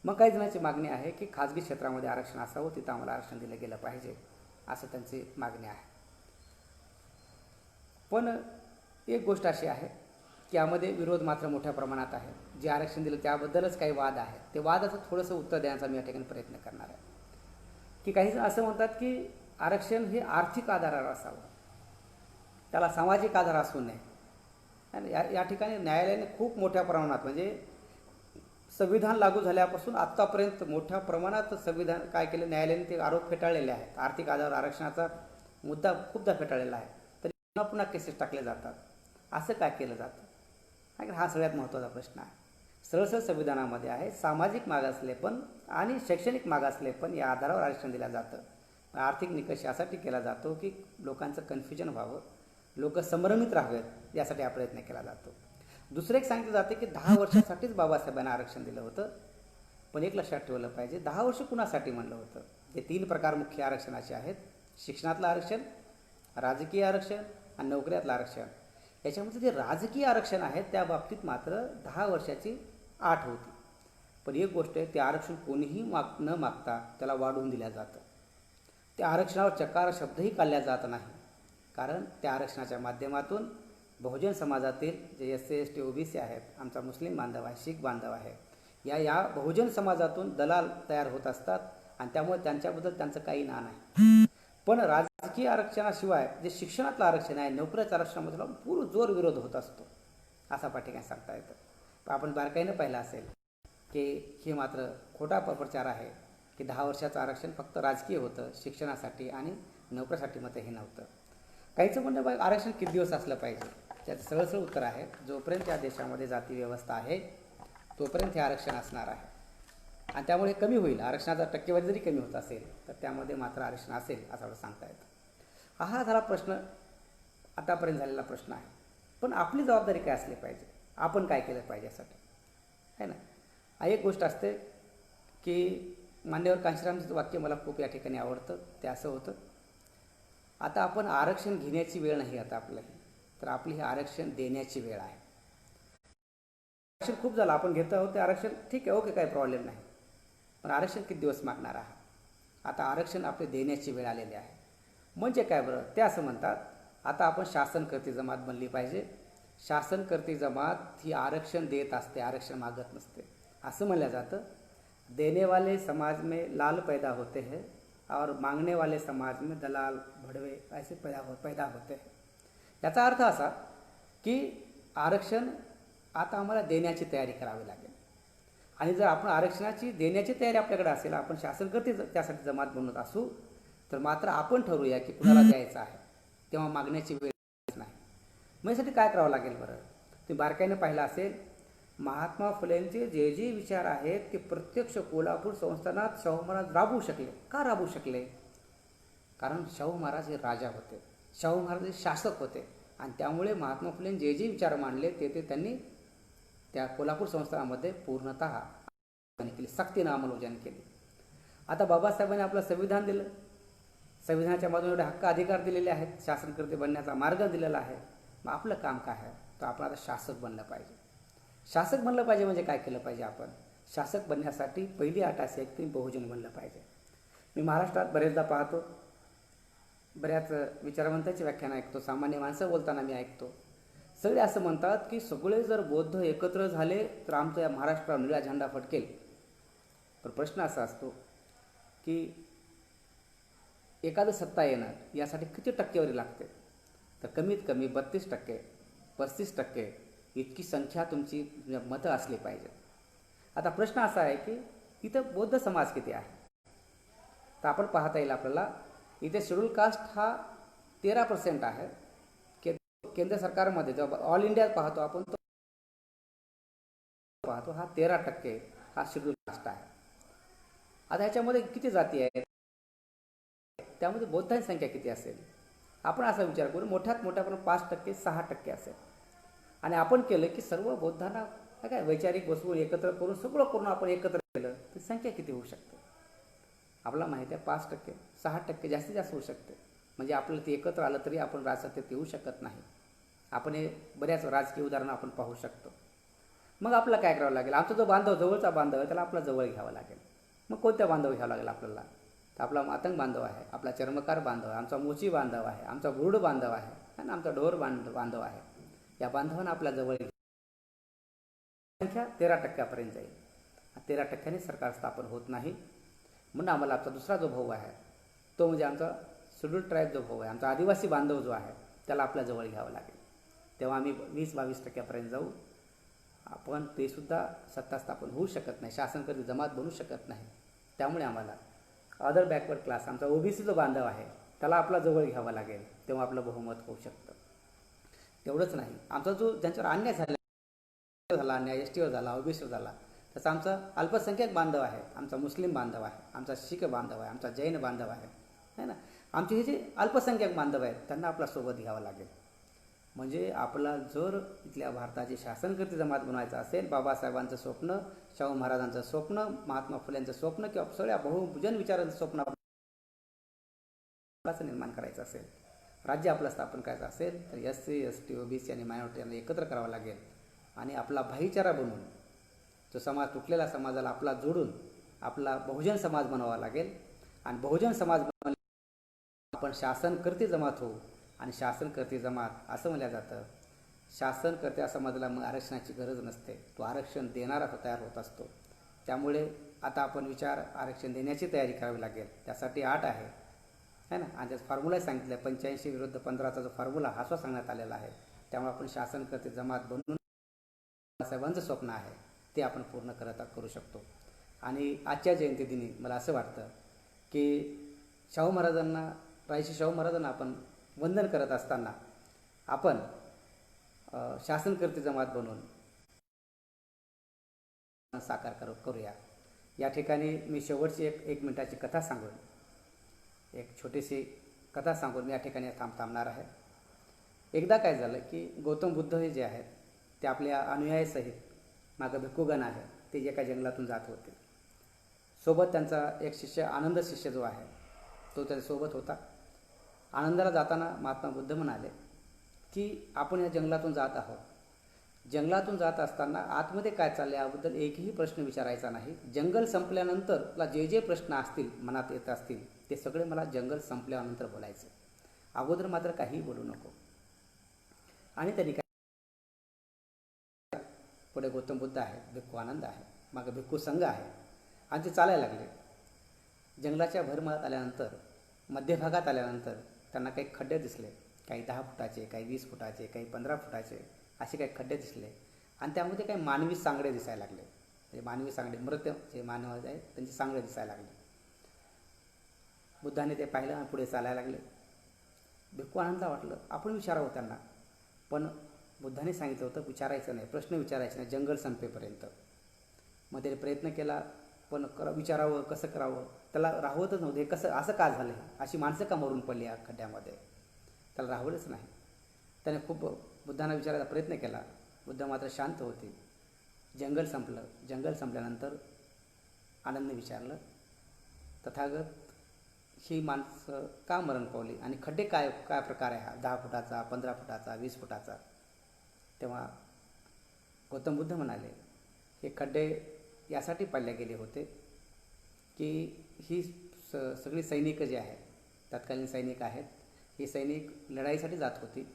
मग काही जणांची मागणी आहे की खाजगी क्षेत्रामध्ये आरक्षण असावं, तिथं आम्हाला आरक्षण दिलं गेलं पाहिजे, असं त्यांची मागणी आहे. पण एक गोष्ट अशी आहे की यामध्ये विरोध मात्र मोठ्या प्रमाणात आहे. जे आरक्षण दिलं त्याबद्दलच काही वाद आहे. ते वादाचं थोडंसं उत्तर देण्याचा मी या ठिकाणी प्रयत्न करणार आहे. की काही जण असं म्हणतात की आरक्षण हे आर्थिक आधारावर असावं, त्याला सामाजिक आधार असू नये. आणि या ठिकाणी न्यायालयाने खूप मोठ्या प्रमाणात म्हणजे संविधान लागू झाल्यापासून आत्तापर्यंत मोठ्या प्रमाणात संविधान काय केलं, न्यायालयाने ते आरोप फेटाळलेले आहेत. आर्थिक आधार आरक्षणाचा मुद्दा खूपदा फेटाळलेला आहे, तरी पुन्हा पुन्हा केसेस टाकले जातात. असं काय केलं जातं, हा सगळ्यात महत्त्वाचा प्रश्न आहे. सरळ संविधानामध्ये आहे सामाजिक मागासलेपण आणि शैक्षणिक मागासलेपण या आधारावर आरक्षण दिलं जातं. आर्थिक निकष यासाठी केला जातो की लोकांचं कन्फ्युजन व्हावं, लोक संभ्रमित राहावेत, यासाठी हा प्रयत्न केला जातो. दुसरं एक सांगितलं जाते की 10 वर्षासाठीच बाबासाहेबांना आरक्षण दिलं होतं. पण एक लक्षात ठेवलं पाहिजे, 10 वर्ष कुणासाठी म्हणलं होतं. ते 3 प्रकार मुख्य आरक्षणाचे आहेत: शिक्षणातलं आरक्षण, राजकीय आरक्षण आणि नोकऱ्यातलं आरक्षण. याच्यामध्ये जे राजकीय आरक्षण आहे त्या बाबतीत मात्र 10 वर्षाची अट होती. पण एक गोष्ट आहे, ते आरक्षण कोणीही न मागता त्याला वाढवून दिलं जातं. त्या आरक्षणावर चकार शब्दही काढला जात नाही, कारण त्या आरक्षणाच्या माध्यमातून बहुजन समाजातील जे SC ST OBC आहेत, आमचा मुस्लिम बांधव आहे, शीख बांधव आहे, या बहुजन समाजातून दलाल तयार होत असतात आणि त्यामुळे त्यांच्याबद्दल त्यांचं काही ना नाही. पण राजकीय आरक्षणाशिवाय जे शिक्षणातलं आरक्षण आहे, नोकऱ्याच्या आरक्षणामध्ये पूर्ण जोर विरोध होत असतो, असा पाठिकाण सांगता येतं. पण आपण बारकाईनं पाहिलं असेल की हे मात्र खोटा प्रचार आहे की 10 वर्षाचं आरक्षण फक्त राजकीय होतं, शिक्षणासाठी आणि नोकऱ्यासाठी मात्र हे नव्हतं. काहीचं म्हणणं बघ आरक्षण किती दिवस असलं पाहिजे, त्याचं सरळ उत्तर आहे, जोपर्यंत या देशामध्ये जाती व्यवस्था आहे तोपर्यंत हे आरक्षण असणार आहे. आणि त्यामुळे कमी होईल, आरक्षणाचा टक्केवारी जरी कमी होत असेल तर त्यामध्ये मात्र आरक्षण असेल असं सांगता येतं. हा झाला प्रश्न, आतापर्यंत झालेला प्रश्न आहे. पण आपली जबाबदारी काय असली पाहिजे, आपण काय केलं पाहिजे यासाठी, आहे ना. एक गोष्ट असते की मान्यवर कांशीरामचं वाक्य मला खूप या ठिकाणी आवडतं. ते असं होतं, आता आपण आरक्षण घेण्याची वेळ नाही आता आपल्याला, तर आपली हे आरक्षण देण्याची वेळ आहे. आरक्षण खूप झालं, आपण घेतो आहोत ते आरक्षण, ठीक आहे, ओके, काही प्रॉब्लेम नाही. पण आरक्षण किती दिवस मागणार आहात. आता आरक्षण आपले देण्याची वेळ आलेली आहे. म्हणजे काय बरं, ते असं म्हणतात, आता आपण शासनकर्ती जमात बनली पाहिजे. शासनकर्ती जमात ही आरक्षण देत असते, आरक्षण मागत नसते. असं म्हणलं जातं, देने वाले समाज में लाल पैदा होते हैं और मांगने वाले समाज में दलाल भडवे ऐसे पैदा होते हैं. याचा अर्थ असा की आरक्षण आता आम्हाला देण्याची तयारी करावी लागेल. आणि जर आपण आरक्षणाची देण्याची तयारी आपल्याकडे असेल, आपण शासनकर्ते त्यासाठी जमात बनवत असू, तर मात्र आपण ठरवूया की कुणाला द्यायचं आहे, तेव्हा मागण्याची वेळ नाही. मग यासाठी काय करावं लागेल बरं, तुम्ही बारकाईनं पाहिलं असेल, महात्मा फुलेंचे जे जे विचार आहेत ते प्रत्यक्ष कोल्हापूर संस्थानात शाहू महाराज राबवू शकले. का राबवू शकले? कारण शाहू महाराज हे राजा होते, शाहू महाराज हे शासक होते आणि त्यामुळे महात्मा फुलेंनी जे जे विचार मांडले ते त्यांनी त्या कोल्हापूर संस्थानामध्ये पूर्णतः केली, सक्तीनं अंमलबजावणी केली. आता बाबासाहेबांनी आपलं संविधान दिलं, संविधानाच्या मधून एवढे हक्क अधिकार दिलेले आहेत, शासनकर्ते बनण्याचा मार्ग दिलेला आहे. मग आपलं काम काय आहे? तर आपण आता शासक बनलं पाहिजे. शासक बनलं पाहिजे म्हणजे काय केलं पाहिजे? आपण शासक बनण्यासाठी पहिली अट अशी आहे की बहुजन बनलं पाहिजे. मी महाराष्ट्रात बरेचदा पाहतो, बऱ्याच विचारवंतांची व्याख्यान ऐकतो, सामान्य माणसं बोलताना मी ऐकतो. सगळे असं म्हणतात की सगळे जर बौद्ध एकत्र झाले तर आमचा या महाराष्ट्रावर निळा झेंडा फडकेल. पण प्रश्न असा असतो की एखादं सत्ता येणं यासाठी किती टक्केवारी लागते? तर कमीत कमी 32%, 35% इतकी संख्या तुमची मतं असली पाहिजे. आता प्रश्न असा आहे की इथं बौद्ध समाज किती आहे? तर आपण पाहता येईल आपल्याला इथे शेड्यूल कास्ट हा 13% आहे. केंद्र सरकारमध्ये जेव्हा ऑल इंडियात पाहतो आपण तो पाहतो हा 13% हा शेड्यूल कास्ट आहे. आता ह्याच्यामध्ये किती जाती आहेत? त्यामध्ये बौद्धांची संख्या किती असेल? आपण असा विचार करू मोठ्यात मोठ्यापणे 5%, 6% असेल. आणि आपण केलं की सर्व बौद्धांना काय वैचारिक वस्तू एकत्र करून सगळं करून आपण एकत्र केलं तर संख्या किती होऊ शकते? आपल्याला माहिती आहे 5%, 6% जास्तीत जास्त होऊ शकते. म्हणजे आपल्याला ते एकत्र आलं तरी आपण राजसत्तेत येऊ शकत नाही. आपण हे बऱ्याच राजकीय उदाहरणं आपण पाहू शकतो. मग आपल्याला काय करावं लागेल? आमचा जो बांधव जवळचा बांधव आहे त्याला आपला जवळ घ्यावा लागेल. मग कोणत्या बांधव घ्यावा लागेल आपल्याला? तर आपला मातंग बांधव आहे, आपला चर्मकार बांधव आहे, आमचा मोची बांधव आहे, आमचा बुरुड बांधव आहे आणि आमचा ढोर बांधव आहे. या बांधवांना आपल्या जवळ संख्या 13% जाईल. 13% सरकार स्थापन होत नाही. म्हणून आम्हाला आमचा दुसरा जो भाऊ आहे तो म्हणजे आमचा शेड्यूल ट्राईब जो भाऊ आहे, आमचा आदिवासी बांधव जो आहे त्याला आपल्या जवळ घ्यावं लागेल. तेव्हा आम्ही 20-22% जाऊ. आपण ते सुद्धा सत्ता स्थापन होऊ शकत नाही, शासनकर्ते जमात बनू शकत नाही. त्यामुळे आम्हाला अदर बॅकवर्ड क्लास आमचा ओबीसी जो बांधव आहे त्याला आपला जवळ घ्यावा लागेल. तेव्हा आपलं बहुमत होऊ शकतं. तेवढंच नाही, आमचा जो ज्यांच्यावर अन्याय झाला अन्याय एसटीवर झाला, ओबीसीवर झाला, तसं आमचा अल्पसंख्याक बांधव आहे, आमचा मुस्लिम बांधव आहे, आमचा शीख बांधव आहे, आमचा जैन बांधव आहे ना. आमचे हे जे अल्पसंख्याक बांधव आहेत त्यांना आपला सोबत घ्यावा लागेल. म्हणजे आपला जर इथल्या भारताचे शासनकर्ते जमात बनवायचं असेल, बाबासाहेबांचं स्वप्न, शाहू महाराजांचं स्वप्न, महात्मा फुलेंचं स्वप्न किंवा सगळ्या बहुजन विचारांचं स्वप्न निर्माण करायचं असेल, राज्य आपलं स्थापन करायचं असेल तर SC, ST, OBC आणि मायनॉरिटी यांना एकत्र करावं लागेल आणि आपला भाईचारा बनवून जो समाज तुटलेला समाजाला आपला जोडून आपला बहुजन समाज बनवावा लागेल. आणि बहुजन समाज बनवला आपण शासनकर्ते जमात होऊ. आणि शासनकर्ते जमात असं म्हणलं जातं, शासनकर्त्या समाजाला मग आरक्षणाची गरज नसते, तो आरक्षण देणारा तयार होत असतो. त्यामुळे आता आपण आरक्षण देण्याची तयारी करावी लागेल. त्यासाठी 8 आहे ना. आणि त्याचा फॉर्म्युला सांगितलं आहे, 85 विरुद्ध 15चा जो फॉर्म्युला हा सुद्धा सांगण्यात आलेला आहे. त्यामुळे आपण शासनकर्ते जमात बनवून बाबासाहेबांचं स्वप्न आहे ते आपण पूर्ण करू शकतो. आणि आजच्या जयंतीदिनी मला असं वाटतं की शाहू महाराजांना, राजर्षी शाहू महाराजांना आपण वंदन करत असताना आपण शासनकर्ते जमात बनवून साकार करूया. या ठिकाणी मी शेवटची एक मिनिटाची कथा सांगून, एक छोटीशी कथा सांगून मी या ठिकाणी थांबणार आहे. एकदा काय झालं की गौतम बुद्ध हे जे आहेत ते आपल्या अनुयायीसहित मागं भिक्खुगण आहे ते एका जंगलातून जात होते. सोबत त्यांचा एक शिष्य आनंद शिष्य जो आहे तो त्याच्यासोबत होता. आनंदाला जाताना महात्मा बुद्ध म्हणाले की आपण या जंगलातून जात आहोत. जंगलातून जात असताना आतमध्ये काय चालले याबद्दल एकही प्रश्न विचारायचा नाही. जंगल संपल्यानंतर तुला जे जे प्रश्न असतील मनात येत असतील ते सगळे मला जंगल संपल्यानंतर बोलायचे, अगोदर मात्र काहीही बोलू नको. आणि त्यांनी काय, पुढे गौतम बुद्ध आहे, भिक्खू आनंद आहे, मागे भिक्खू संघ आहे आणि ते चालायला लागले. जंगलाच्या भरमळ्यात आल्यानंतर, मध्यभागात आल्यानंतर त्यांना काही खड्डे दिसले, काही 10 फुटाचे, काही 20 फुटाचे, काही 15 फुटाचे असे काही खड्डे दिसले. आणि त्यामध्ये काही मानवी सांगडे दिसायला लागले. म्हणजे मानवी सांगडे, मृत जे मानव आहेत त्यांचे सांगडे दिसायला लागले. बुद्धाने ते पाहिलं आणि पुढे चालायला लागले. भिक्खू आनंदला वाटलं आपण विचारावं त्यांना, पण बुद्धाने सांगितलं होतं विचारायचं नाही, प्रश्न विचारायचे नाही जंगल संपेपर्यंत. मग त्याने प्रयत्न केला, पण विचारावं कसं करावं त्याला राहवतच नव्हतं. हे कसं असं का झालं, अशी माणसं का मरून पडली या खड्ड्यामध्ये, त्याला राहवलंच नाही. त्याने खूप बुद्धांना विचारायचा प्रयत्न केला. बुद्ध मात्र शांत होते. जंगल संपलं. जंगल संपल्यानंतर आनंदने विचारलं, तथागत ही माणसं का मरण पावली आणि खड्डे काय काय प्रकार आहे हा, 10 फुटाचा, 15 फुटाचा, 20 फुटाचा. तेव्हा गौतम बुद्ध म्हणाले, हे खड्डे यासाठी पाडले गेले होते की ही सगळी सैनिक जे आहेत, तत्कालीन सैनिक आहेत, ही सैनिक लढाईसाठी जात होती.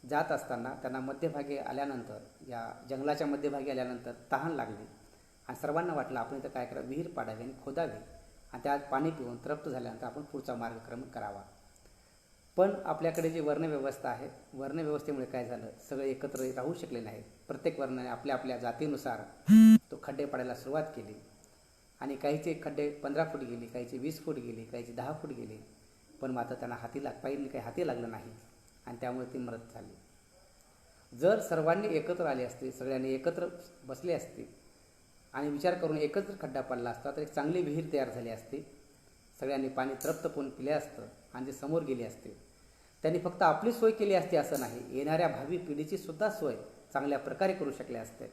जात असताना त्यांना मध्यभागी आल्यानंतर, या जंगलाच्या मध्यभागी आल्यानंतर तहान लागली आणि सर्वांना वाटलं आपण इथं काय करावं, विहीर पाडावी आणि खोदावी आणि त्यात पाणी पिऊन तृप्त झाल्यानंतर आपण पुढचा मार्गक्रमण करावा. पण आपल्याकडे जी वर्णव्यवस्था आहे, वर्णव्यवस्थेमुळे काय झालं, सगळे एकत्र राहू शकले नाहीत. प्रत्येक वर्णाने आपल्या आपल्या जातीनुसार तो खड्डे पाडायला सुरुवात केली आणि काहीचे खड्डे 15 फूट गेली, काहीचे 20 फूट गेली, काहीचे 10 फूट गेली. पण मात्र त्यांना काही हाती लागलं नाही आणि त्यामुळे ती मरत झाली. जर सर्वांनी एकत्र आले असते, सगळ्यांनी एकत्र बसले असते आणि विचार करून एकत्र खड्डा पडला असता तर एक चांगली विहीर तयार झाली असती. सगळ्यांनी पाणी तृप्त पिऊन पिले असतं आणि जे समोर गेले असते. त्यांनी फक्त आपली सोय केली असती असं नाही, येणाऱ्या भावी पिढीची सुद्धा सोय चांगल्या प्रकारे करू शकले असते.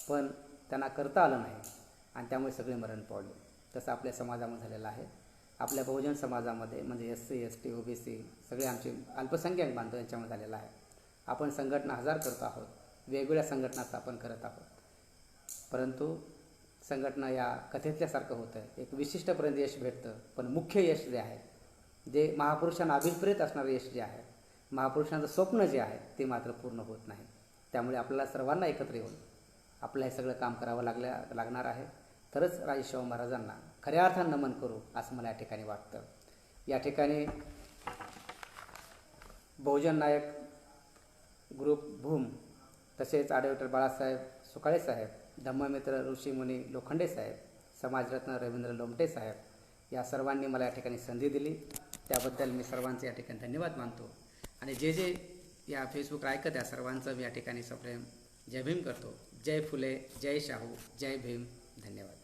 पण त्यांना करता आलं नाही आणि त्यामुळे सगळे मरण पावले. तसं आपल्या समाजामध्ये झालेलं आहे. आपल्या बहुजन समाजामध्ये म्हणजे SC ST OBC सगळे आमचे अल्पसंख्याक बांधव यांच्यामध्ये झालेला आहे. आपण संघटना 1000 करत आहोत, वेगवेगळ्या संघटना स्थापन करत आहोत. परंतु संघटना या कथेतल्यासारखं होतं, एक विशिष्टपर्यंत यश भेटतं, पण मुख्य यश जे आहे, जे महापुरुषांना अभिप्रेत असणारं यश जे आहे, महापुरुषांचं स्वप्न जे आहे ते मात्र पूर्ण होत नाही. त्यामुळे आपल्याला सर्वांना एकत्र येऊन आपलं हे सगळं काम करावं लागणार आहे. तरच राजे शाहू महाराजांना खऱ्या अर्थानं नमन करू असं मला या ठिकाणी वाटतं. या ठिकाणी बहुजन नायक ग्रुप भूम, तसेच ॲडव्होकेट बाळासाहेब सुकाळे साहेब, धम्ममित्र ऋषीमुनी लोखंडे साहेब, समाजरत्न रवींद्र लोमटे साहेब या सर्वांनी मला या ठिकाणी संधी दिली. त्याबद्दल मी सर्वांचे या ठिकाणी धन्यवाद मानतो आणि जे या फेसबुक ऐकत आहे सर्वांचं मी या ठिकाणी सप्रेम जय भीम करतो. जय फुले, जय शाहू, जय भीम. धन्यवाद.